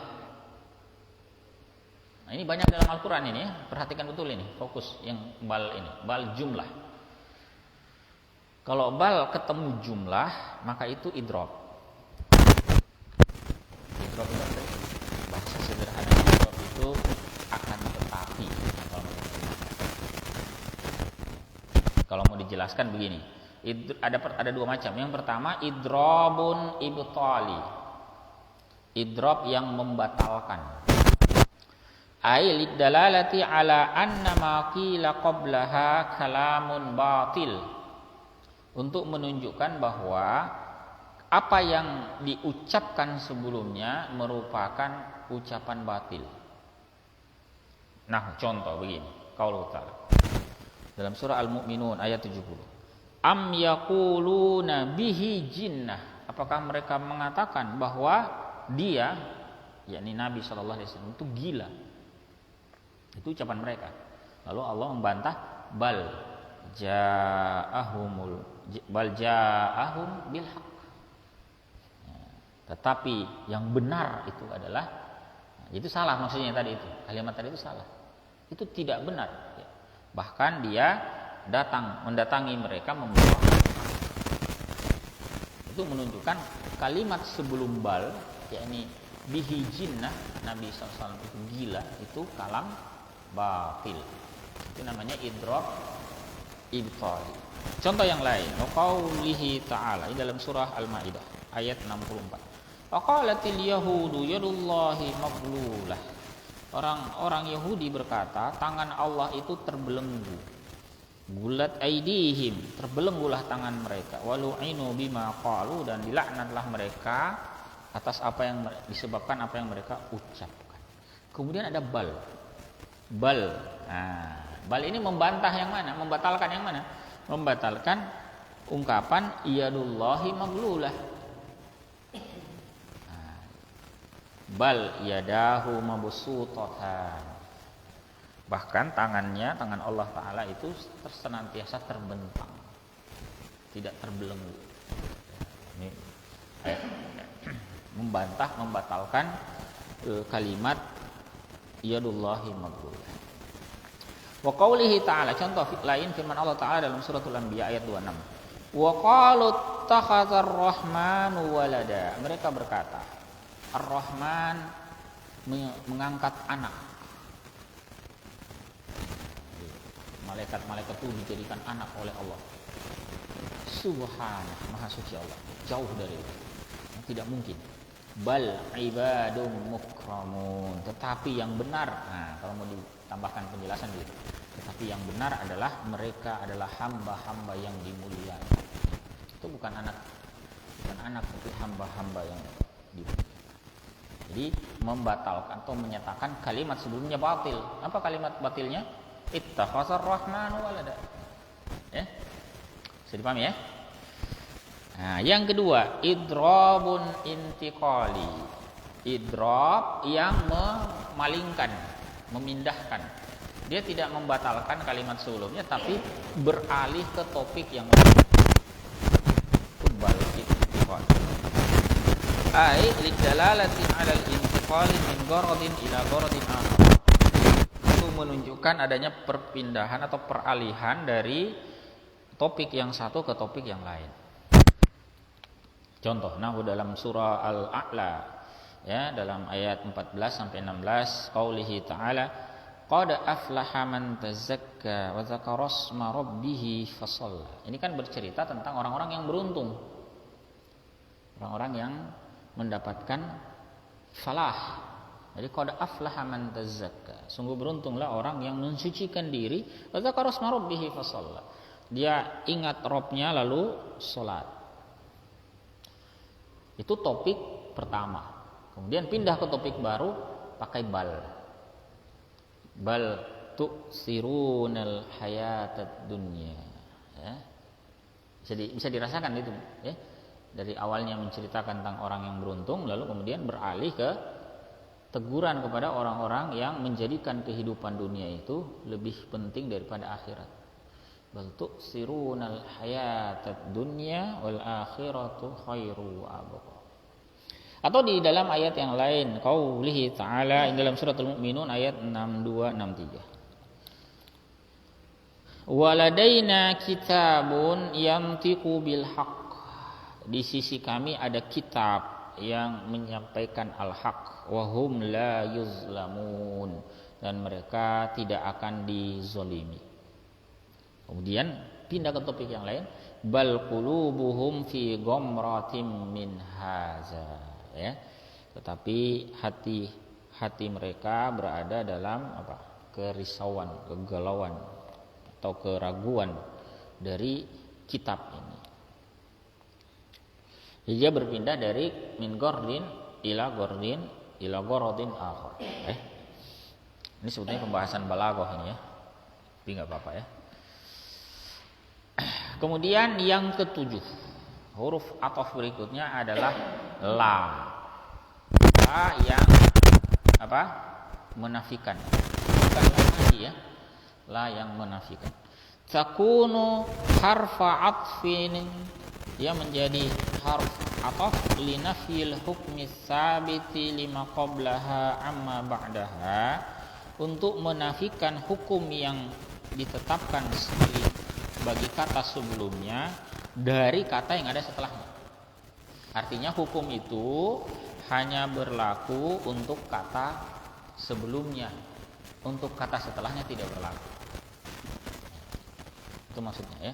Nah, ini banyak dalam Al-Quran ini ya. Perhatikan betul ini, fokus yang bal ini, bal jumlah. Kalau bal ketemu jumlah, maka itu idrob. Idrob itu bahasa sederhana, idrob itu akan tetapi. Kalau mau dijelaskan begini, ada dua macam. Yang pertama idrobun ibtali, idrob yang membatalkan. Ai lidalalati ala anna ma qila qablaha kalamun batil, untuk menunjukkan bahwa apa yang diucapkan sebelumnya merupakan ucapan batil. Nah, contoh begini, qaulullah ta'ala dalam surah Al-Mu'minun ayat 70. Am yaquluna bihi jinnah, apakah mereka mengatakan bahwa dia, yakni Nabi sallallahu alaihi wasallam, itu gila. Itu ucapan mereka. Lalu Allah membantah, bal ja'ahum bil haqq. Tetapi yang benar itu adalah, itu salah maksudnya tadi itu. Kalimat tadi itu salah. Itu tidak benar. Bahkan dia mendatangi mereka membawa. Itu menunjukkan kalimat sebelum bal, yakni bihi jinnah, Nabi SAW itu gila, itu kalam batil. Itu namanya idrob ibtali. Contoh yang lain, wa qaulihi ta'ala dalam surah Al-Maidah ayat 64. Wa qalatil yahudu yadullahi maghlulah. Orang-orang Yahudi berkata, tangan Allah itu terbelenggu. Gulat aidihim, terbelenggulah tangan mereka. Walu'inu bima qalu, dan dilaknatlah mereka atas apa yang disebabkan apa yang mereka ucapkan. Kemudian ada bal. Bal ini membantah yang mana? Membatalkan yang mana? Membatalkan ungkapan yadullahi maghlulah. Bal yadahu mabsutatan. Bahkan tangan Allah Ta'ala itu senantiasa terbentang, tidak terbelenggu. Ini ayat membantah, membatalkan kalimat yadullahi maghlulah. Wa qaulihi ta'ala, contoh lain firman Allah Ta'ala dalam suratul Anbiya ayat 26. Wa qalu ittakhadzar rahmanu walada. Mereka berkata, Ar-Rahman mengangkat anak. Malaikat-malaikat itu dijadikan anak oleh Allah. Subhanallah, maha suci Allah, jauh dari itu. Tidak mungkin. Bal ibadum mukramun. Tetapi yang benar, kalau mau ditambahkan penjelasan gitu. Tetapi yang benar adalah mereka adalah hamba-hamba yang dimuliakan. Itu bukan anak tapi hamba-hamba yang dimuliakan. Jadi membatalkan atau menyatakan kalimat sebelumnya batil. Apa kalimat batilnya? Ittakhazar rahmanu walada. Ya. Bisa dipahami ya? Nah, yang kedua, idrabun intiqali. Idrab yang memalingkan, memindahkan. Dia tidak membatalkan kalimat sebelumnya tapi beralih ke topik yang lain. Bal intiqali. Ai lidalalati 'alal intiqali min gharadin ila gharadin akhar. Itu menunjukkan adanya perpindahan atau peralihan dari topik yang satu ke topik yang lain. Contoh dalam surah Al-A'la ya, dalam ayat 14 sampai 16 qaulihi ta'ala qad aflaha man tazakka wa dzakara asma rabbih fasalla. Ini kan bercerita tentang orang-orang yang beruntung. Orang-orang yang mendapatkan falah. Jadi qad aflaha man tazakka. Sungguh beruntunglah orang yang mensucikan diri wa dzakara asma rabbih fasalla. Dia ingat Rabb-nya lalu salat. Itu topik pertama. Kemudian pindah ke topik baru pakai bal. Bal tu'sirunal hayatad dunya. Ya. Bisa dirasakan itu ya. Dari awalnya menceritakan tentang orang yang beruntung lalu kemudian beralih ke teguran kepada orang-orang yang menjadikan kehidupan dunia itu lebih penting daripada akhirat. Bal tu'sirunal hayatad dunya wal akhiratu khairu wa abqa. Atau di dalam ayat yang lain qaulihi ta'ala dalam suratul Mu'minun ayat 62 63. Waladaina kitabun yantiqu bil haqq. Di sisi kami ada kitab yang menyampaikan al-haq wa hum la yuzlamun, dan mereka tidak akan dizolimi. Kemudian pindah ke topik yang lain, bal qulubuhum fi ghamratin min haza, ya. Tetapi hati mereka berada dalam kerisauan, kegalauan atau keraguan dari kitab ini. Jadi dia berpindah dari min gordin ila gordin akhar. Ini sebetulnya pembahasan balaghah ini ya. Tapi enggak apa-apa ya. Kemudian yang ketujuh, huruf ataf berikutnya adalah la. La yang menafikan. Bukan yang tadi ya. La yang menafikan. Takunu harfa atfin, dia menjadi harf ataf li nafyil hukmi tsabiti lima qablaha amma ba'daha, untuk menafikan hukum yang ditetapkan bagi kata sebelumnya dari kata yang ada setelahnya. Artinya hukum itu hanya berlaku untuk kata sebelumnya, untuk kata setelahnya tidak berlaku. itu maksudnya ya.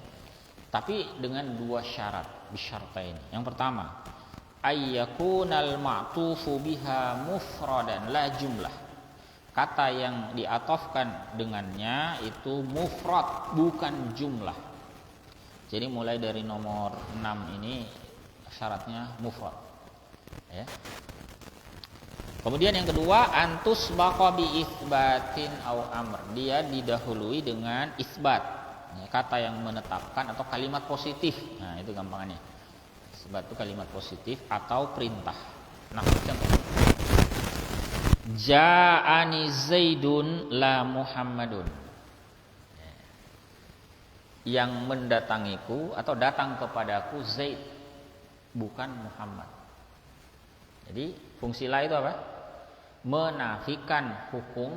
Tapi dengan dua syarat, bisyartain. Yang pertama, ayyakunal ma'tufu biha mufradan la jumlah. Kata yang diatofkan dengannya itu mufrad, bukan jumlah. Jadi mulai dari nomor 6 ini syaratnya mufrad. Ya. Kemudian yang kedua, antus baqa bi isbatin au amr. Dia didahului dengan isbat. Ya, kata yang menetapkan atau kalimat positif. Nah, itu gampangannya. Isbat itu kalimat positif atau perintah. Nah, contoh. Ja'ani Zaidun la Muhammadun. Yang mendatangiku atau datang kepadaku Zaid, bukan Muhammad. Jadi fungsi la itu apa? Menafikan hukum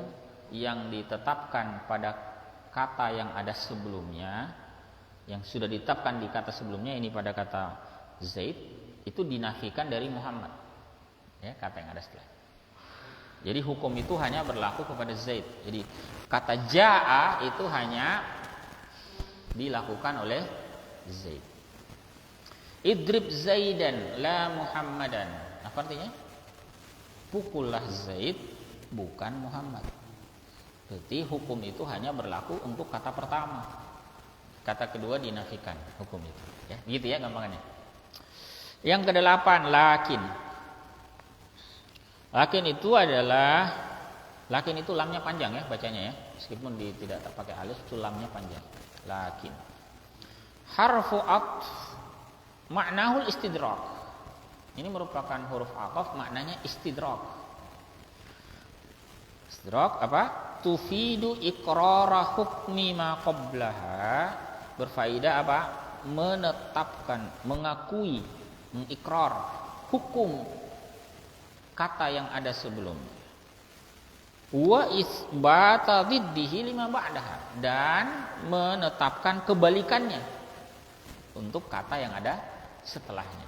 yang ditetapkan pada kata yang ada sebelumnya, yang sudah ditetapkan di kata sebelumnya, ini pada kata Zaid, itu dinafikan dari Muhammad. Ya, kata yang ada setelah. Jadi hukum itu hanya berlaku kepada Zaid. Jadi kata ja'a itu hanya dilakukan oleh Zaid. Idrib Zaidan la Muhammadan. Apa artinya? Pukullah Zaid, bukan Muhammad. Berarti hukum itu hanya berlaku untuk kata pertama. Kata kedua dinafikan hukum itu. Ya, begitu ya gampangannya. Yang kedelapan, lakin. Lakin itu adalah, lakin itu lamnya panjang ya bacanya ya, meskipun tidak pakai alif, itu lamnya panjang. Lakin harfu atf maknahul istidrak. Ini merupakan huruf ataf, maknanya istidrak. Istidrak apa? Tufidu iqrara hukmi ma qablaha. Berfaedah apa? Menetapkan, mengakui, mengikrar hukum kata yang ada sebelumnya. Wa isbata dhiddihi lima ba'daha, dan menetapkan kebalikannya untuk kata yang ada setelahnya.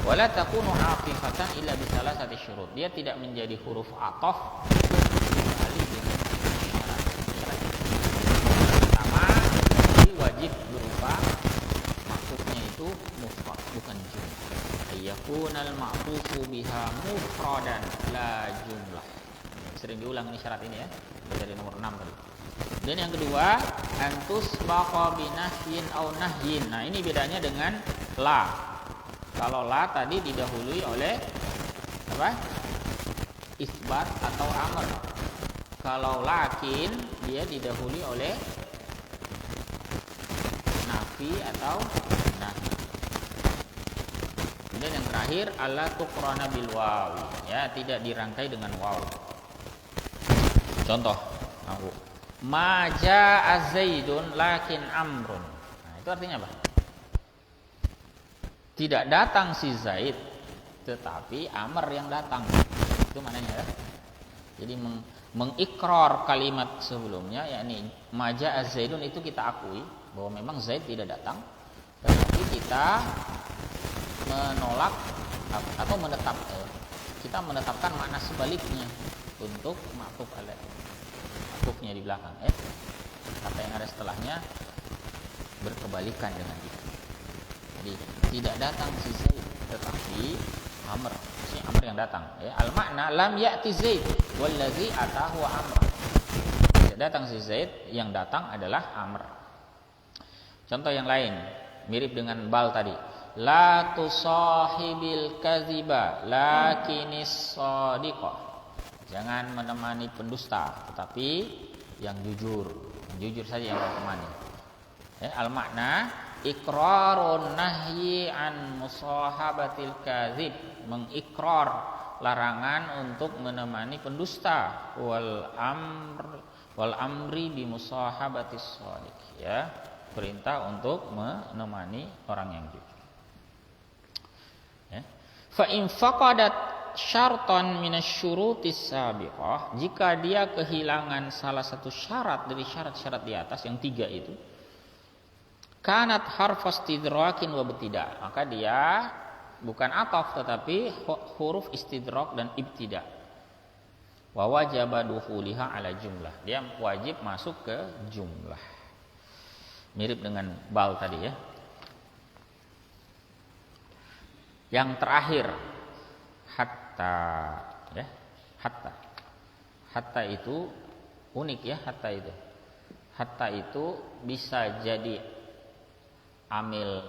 Wala takunu atifatan illa bi salasati syurut. Dia tidak menjadi huruf ataf kecuali dengan syarat. Pertama, wajib berupa maksudnya itu mufrad, bukan jumlah. Ayyakunal ma'tufu biha mufradan la jumlah. Sering diulang ini syarat ini ya, dari nomor 6 tadi. Dan yang kedua, antus baqa binahyin au nahyin. Nah, ini bedanya dengan la. Kalau la tadi didahului oleh apa? Isbat atau amr. Kalau lakin dia didahului oleh nafi atau nahi. Kemudian yang terakhir, alla tuqrana bil waw. Ya, tidak dirangkai dengan waw. Contoh, aku ma jaa Zaidun lakin Amrun. Nah, itu artinya apa? Tidak datang si Zaid, tetapi Amr yang datang. Itu maknanya ya. Jadi mengikrar kalimat sebelumnya, yakni ma jaa Zaidun, itu kita akui bahwa memang Zaid tidak datang, tetapi kita menolak atau kita menetapkan makna sebaliknya untuk ma'tuf alaih, ma'tufnya di belakang kata yang ada setelahnya berkebalikan dengan itu. Jadi tidak datang si Zaid, tetapi Amr, si Amr yang datang ya. Al makna lam ya'ti Zaid wallazi atahu Amr. Tidak datang si Zaid, yang datang adalah Amr. Contoh yang lain mirip dengan bal tadi. La tusahibil kadziba lakinis shadiqah. Jangan menemani pendusta, tetapi yang jujur. Yang jujur saja yang kau temani. Al makna iqrarun nahyi an musahabatil kadzib, mengikrar larangan untuk menemani pendusta, wal amri bi musahabatis shadiq, ya, perintah untuk menemani orang yang jujur. Fa in faqadat syartan minasyurutis sabiqah, jika dia kehilangan salah satu syarat dari syarat-syarat di atas yang 3 itu, kanat harfa istidrakin wa ibtida, maka dia bukan ataf tetapi huruf istidrak dan ibtida. Wa wajaba dukhuliha ala jumlah. Dia wajib masuk ke jumlah. Mirip dengan bal tadi ya. Yang terakhir hatta ya. Hatta itu unik ya, hatta itu. Hatta itu bisa jadi amil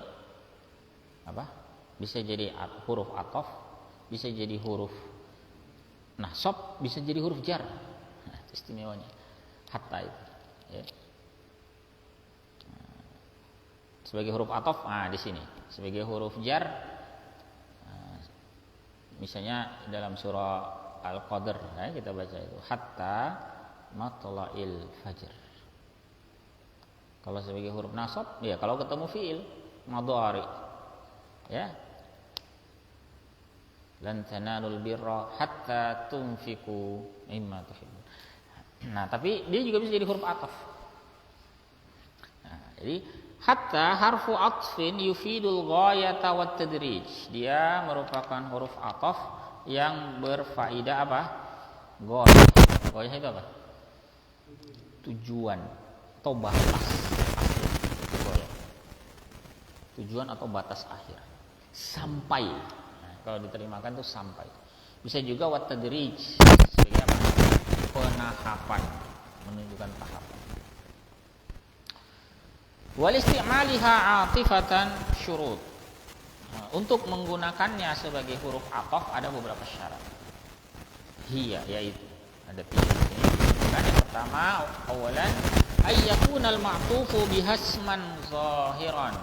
apa? Bisa jadi huruf ataf, bisa jadi huruf nasab, bisa jadi huruf jar. Nah, istimewanya hatta itu ya. Sebagai huruf ataf di sini. Sebagai huruf jar misalnya dalam surah Al-Qadr kita baca itu hatta matla'il fajr. Kalau sebagai huruf nasab ya kalau ketemu fiil mudhari ya. Lan tanalul birra hatta tunfiqu mimma tuhibbun. Nah, tapi dia juga bisa jadi huruf ataf. Nah, jadi hatta harfu atfin yufidul ghayata wat tadrij. Dia merupakan huruf ataf yang berfaedah apa? Ghayah. Ghayah itu apa? Tujuan atau batas akhir. Tujuan atau batas akhir. Sampai. Kalau diterimakan itu sampai. Bisa juga wat tadrij sebagai apa? Penahapan, menunjukkan tahapan. Wal isti'maliha 'atifatan syurut. Untuk menggunakannya sebagai huruf ataf ada beberapa syarat. Hiya yaitu ada 3 ini. Yang pertama, awalan ayyakunal ma'tufu bihasman zahiran.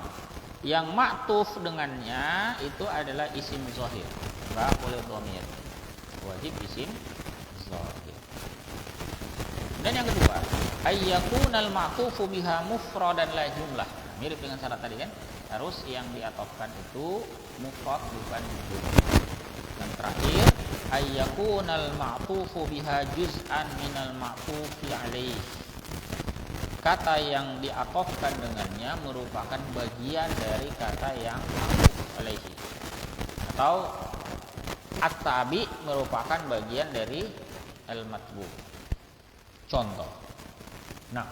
Yang ma'tuf dengannya itu adalah isim zahir, enggak boleh dhamir. Wajib isim zahir. Dan yang kedua, ayyakunal ma'tufu biha mufradan la jumlah. Mirip dengan syarat tadi kan? Harus yang diatofkan itu mufrad bukan jumlah. Yang terakhir, ayyakunal ma'tufu biha juz'an minal ma'tufi alaih. Kata yang diatofkan dengannya merupakan bagian dari kata yang ma'tuf alaihi. Atau at-tabi merupakan bagian dari al-matbu. Contoh. Nah,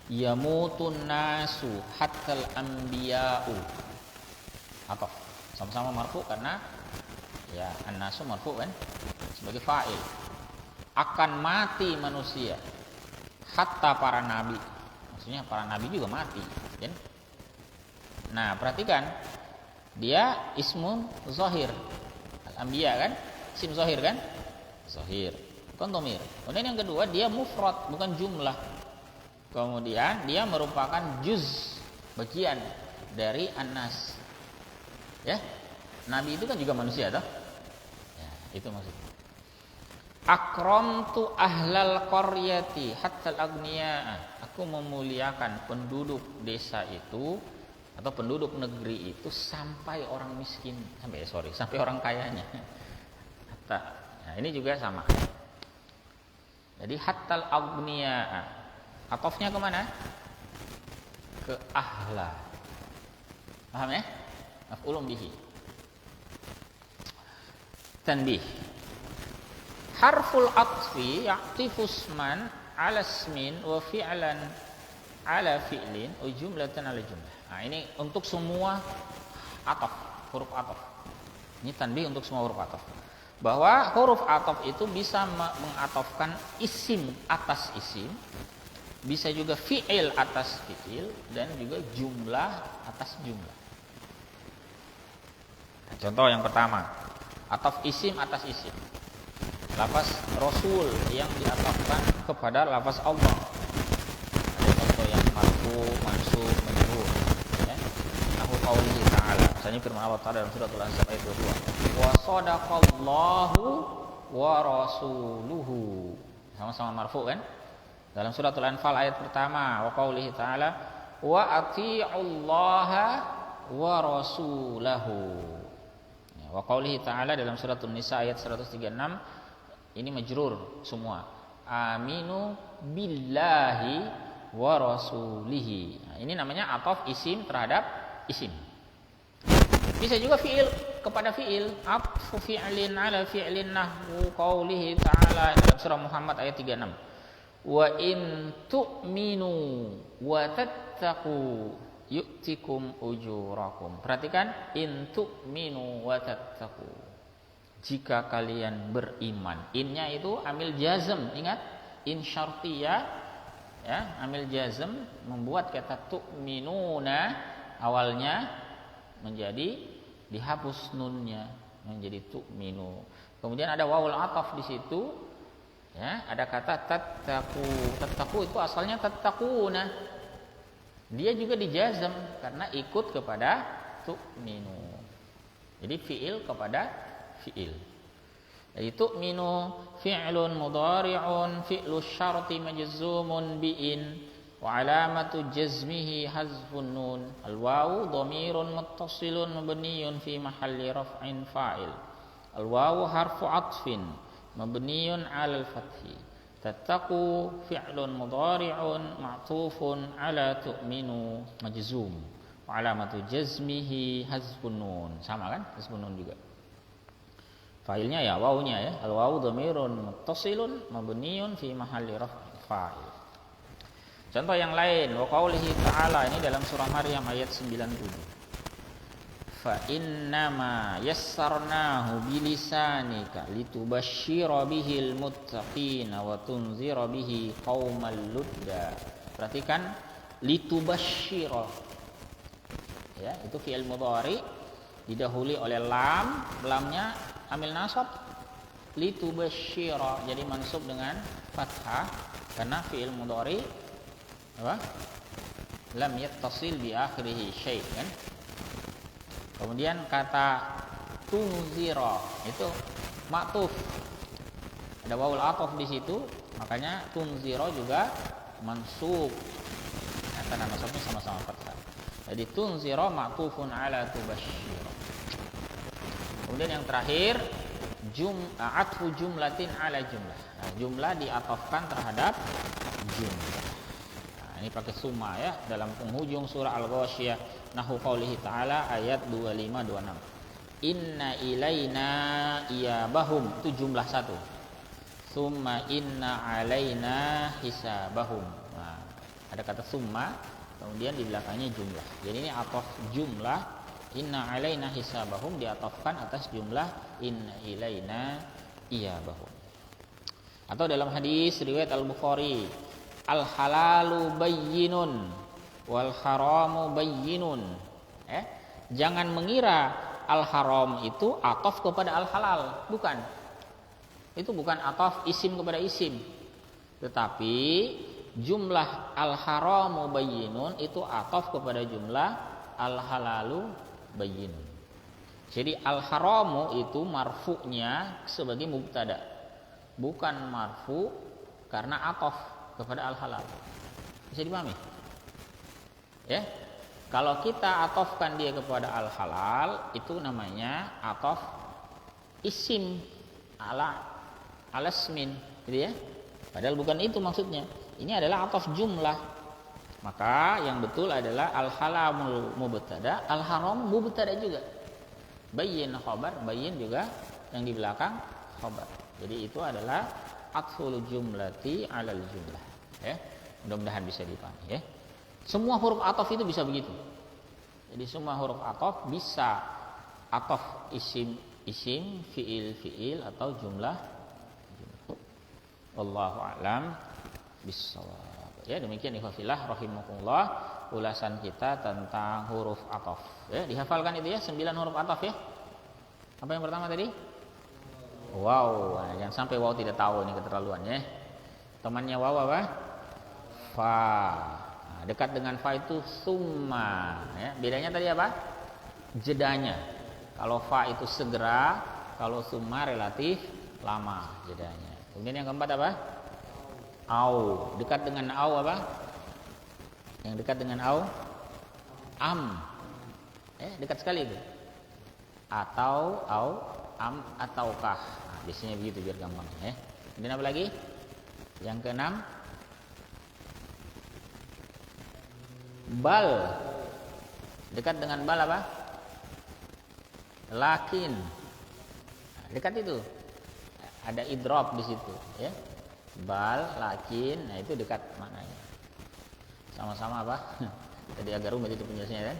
yamutun nasu hattal anbiya'u. Ataf. Sama-sama marfu karena ya an-nasu marfu kan sebagai fa'il. Akan mati manusia hatta para nabi. Maksudnya para nabi juga mati, kan? Nah, perhatikan. Dia ismun zahir. Al-anbiya kan? Isim zahir kan? Zahir. Bukan dhamir. Kemudian yang kedua dia mufrad, bukan jumlah. Kemudian dia merupakan juz, bagian dari an-nas. Ya. Nabi itu kan juga manusia toh? Ya, itu maksudnya. Akramtu ahlal qaryati hatta al-aghniya. Aku memuliakan penduduk desa itu atau penduduk negeri itu sampai orang miskin, sampai orang kayanya. Hatta. Nah, ini juga sama. Jadi hatta al-aghniya. Atofnya kemana? Ke ahla. Paham ya? Maf'ulun bihi. Tanbih. Harful atfi ya'tifu isman 'ala ismin wa fi'lan 'ala fi'lin wa jumlatan 'ala jumlah. Nah, ini untuk semua ataf, huruf ataf. Ini tanbih untuk semua huruf ataf. Bahwa huruf ataf itu bisa mengatafkan isim atas isim, bisa juga fi'il atas fi'il dan juga jumlah atas jumlah. Nah, contoh yang pertama, ataf isim atas isim. Lafaz Rasul yang diatafkan kepada lafaz Allah. Ada contoh yang marfu, mansub, majrur. Ya. Nahu qaulihi ta'ala. Misalnya firman Allah Ta'ala dalam surah Al-Ahzab ayat 22. Wa shadaqallahu wa rasuluhu. Sama-sama marfu kan? Dalam surah Al-Anfal ayat pertama, wa qaulihi ta'ala wa ati'ullaha wa rasulahu. Ya, wa qaulihi ta'ala dalam surah An-Nisa ayat 136. Ini majrur semua. Aminu billahi wa rasulihi. Nah, ini namanya ataf isim terhadap isim. Bisa juga fi'il kepada fi'il, atfu fi'lin ala fi'lin nahwu qaulihi ta'ala dalam surah Muhammad ayat 36. Wa in tu'minu wa tattaqu yu'tikum ujurakum. Perhatikan, in tu'minu wa tattaqu. Jika kalian beriman. Innya itu amil jazm, ingat? In syartiyah, ya, amil jazm membuat kata tu'minuna awalnya menjadi dihapus nunnya menjadi tu'minu. Kemudian ada wawul ataf di situ, ya, ada kata tattaqu. Tattaqu itu asalnya tattaquna. Dia juga dijazm karena ikut kepada tu'minu. Jadi fi'il kepada fi'il. Jadi tu'minu fi'lun mudhari'un fi'lu syarti majzumun bi'in wa alamatu jazmihi hazfun nun. Al-wawu dhamirun muttasilun mabniyun fi mahalli raf'in fa'il. Al-wawu harfu 'athfin mabniyun 'alal fathi. Tattaqu fi'lun mudhari'un ma'tufun 'ala tu'minu majzum wa alamatu jazmihi hazfun nun. Sama kan? Hazfun nun juga. Fa'ilnya ya wawunya ya. Al-wawu dhamirun muttasilun mabniyun fi mahalli raf'in fa'il. Contoh yang lain, wa qaulihi ta'ala, ini dalam surah Maryam ayat 97. Fa innama yassarnahu bilisanika litubashshira bihil muttaqina wa tunzira bihi qaumal ludda. Perhatikan, litubashshira. Ya, itu fi'il mudhari didahului oleh lam, lamnya amil nasab. Litubashshira, jadi mansub dengan fathah karena fi'il mudhari apa? Lam yattasil bi akhirih syai' kan? Kemudian kata tunzira itu ma'tuf. Ada wawul ataf di situ, makanya tunzira juga mansub. Ya, karena nasabnya sama-sama fathah. Jadi tunzira ma'tufun ala tubashshira. Kemudian yang terakhir atfu jumlatin ala jumlah. Nah, jumlah diatafkan terhadap jumlah. Ini pakai summa ya dalam penghujung surah Al-Ghasyiyah nahwu qaulihi ta'ala ayat 25-26. Inna ilaina iyabahum, itu jumlah satu. Summa inna alaina hisabahum. Nah, ada kata summa kemudian di belakangnya jumlah. Jadi ini ataf jumlah, inna alaina hisabahum diatafkan atas jumlah inna ilaina iyabahum. Atau dalam hadis riwayat Al-Bukhari, al halalu bayyinun wal haramu bayyinun. Jangan mengira al haram itu ataf kepada al halal, bukan. Itu bukan ataf isim kepada isim. Tetapi jumlah al haramu bayyinun itu ataf kepada jumlah al halalu bayyinun. Jadi al haramu itu marfu'nya sebagai mubtada, bukan marfu karena ataf kepada al-halal. Bisa dipahami? Ya. Kalau kita atofkan dia kepada al-halal, itu namanya atof isim ala alasmin, gitu ya. Padahal bukan itu maksudnya. Ini adalah atof jumlah. Maka yang betul adalah al-halamul mubtada, al-haram mubtada juga. Bayyin khabar, bayyin juga yang di belakang khabar. Jadi itu adalah atful jumlati alal jumlah. Ya, mudah-mudahan bisa dipahami ya. Semua huruf ataf itu bisa begitu. Jadi semua huruf ataf bisa ataf isim, fiil atau jumlah. Wallahu a'lam bissawab. Ya, demikian ikhwafillah rahimakumullah ulasan kita tentang huruf ataf. Ya, dihafalkan itu ya 9 huruf ataf ya. Apa yang pertama tadi? Wow, nah, jangan sampai wow tidak tahu ini keterlaluan ya. Temannya wow apa? Fa. Nah, dekat dengan fa itu summa ya. Bedanya tadi apa? Jedanya. Kalau fa itu segera, kalau summa relatif lama jedanya. Kemudian yang keempat apa? Au. Dekat dengan au apa? Yang dekat dengan au? Am. Dekat sekali itu. Atau au, am ataukah. Nah, biasanya begitu biar gampang ya. Kemudian apa lagi? Yang keenam, bal. Dekat dengan bal apa? lakin. Nah, dekat itu. Ada idrob di situ, ya. Bal, lakin, nah itu dekat maknanya. Sama-sama apa? Tadi agak rumit itu penjelasannya kan?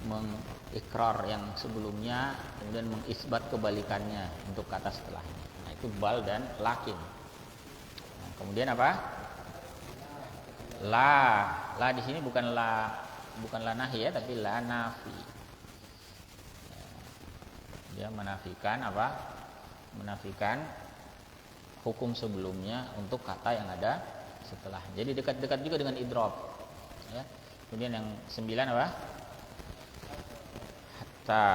Mengikrar yang sebelumnya, kemudian mengisbat kebalikannya untuk kata setelahnya. Nah, itu bal dan lakin. Nah, kemudian apa? La di sini bukan la nahi ya, tapi la nafi. Dia menafikan apa? Menafikan hukum sebelumnya untuk kata yang ada setelah. Jadi dekat-dekat juga dengan idrob. Ya. Kemudian yang 9 apa? Hatta.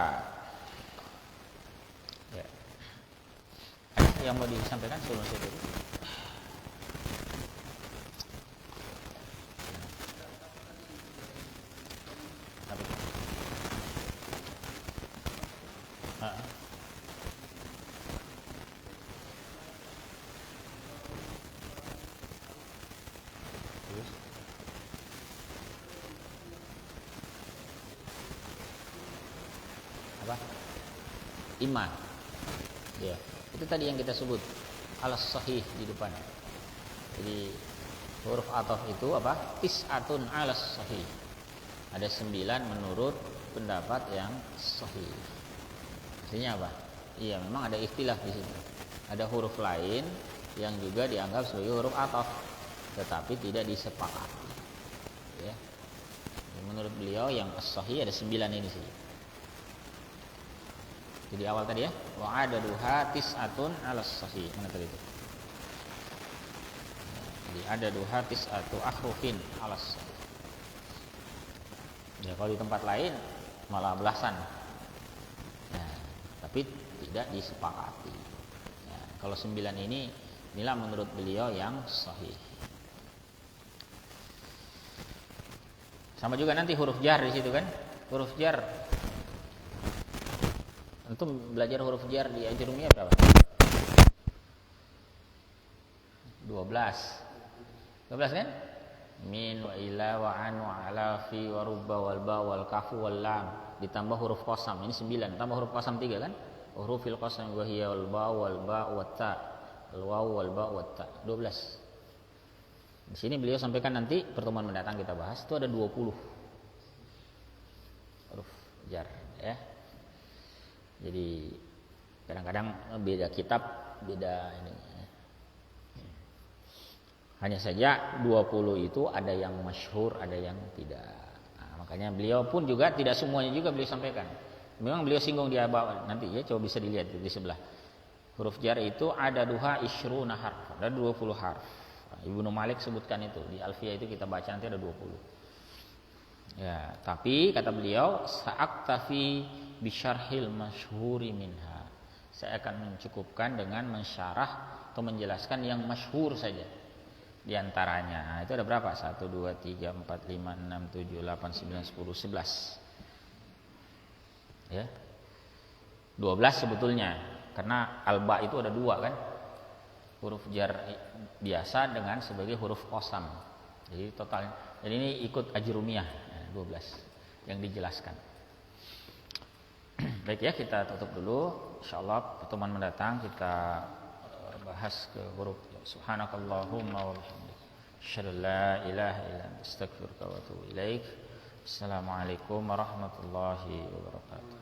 Ya. Ada yang mau disampaikan sebelum saya tutup? Apa? Iman. Ya. Itu tadi yang kita sebut alas sahih di depan. Jadi huruf ataf itu apa? Tis'atun alas sahih. Ada 9 menurut pendapat yang sahih. Artinya apa? Iya, memang ada istilah di situ. Ada huruf lain yang juga dianggap sebagai huruf ataf, tetapi tidak disepakati. Ya. Menurut beliau yang as-sahih ada 9 ini sih. Jadi awal tadi ya, wa adaduha tis'atun 'alas sahih. Mana tadi itu? Jadi adaduha tis'atu ahrufin 'alas sahih. Ya kalau di tempat lain malah belasan. Nah, tapi tidak disepakati. Ya, kalau 9 ini inilah menurut beliau yang sahih. Sama juga nanti huruf jar di situ kan? Huruf jar. Antum belajar huruf jar di Ajrumiyah berapa? 12 kan? Min wa ila wa an wa ala fi wa rubba wal ba wal kafu wal lam ditambah huruf qasam. Ini 9, tambah huruf qasam 3 kan? Hurufil qasam wa hiya wal ba wa ta. Al waw wal ba wa ta. 12. Di sini beliau sampaikan nanti pertemuan mendatang kita bahas itu ada 20 huruf jar ya. Jadi kadang-kadang beda kitab, beda ini. Hanya saja 20 itu ada yang masyhur, ada yang tidak. Nah, makanya beliau pun juga tidak semuanya juga beliau sampaikan. Memang beliau singgung di bawah nanti ya, coba bisa dilihat di sebelah. Huruf jar itu ada duha isyruna harf, ada 20 harf. Ibnu Malik sebutkan itu di Alfiyah itu kita baca nanti ada 20. Ya, tapi kata beliau sa'aktafi bisyarhil masyhuri minha. Saya akan mencukupkan dengan mensyarah atau menjelaskan yang masyhur saja. Di antaranya, nah, itu ada berapa? 1 2 3 4 5 6 7 8 9 10 11. Ya. 12 sebetulnya karena alba itu ada 2 kan? Huruf jar biasa dengan sebagai huruf qasam. Jadi total. Jadi ini ikut Ajrumiyah 12 yang dijelaskan. Baik ya, kita tutup dulu. Insyaallah pertemuan mendatang kita bahas ke huruf. Subhanakallahumma wa bihamdika asyhadu an la ilaha illa anta astaghfiruka wa atubu ilaik. Assalamualaikum warahmatullahi wabarakatuh.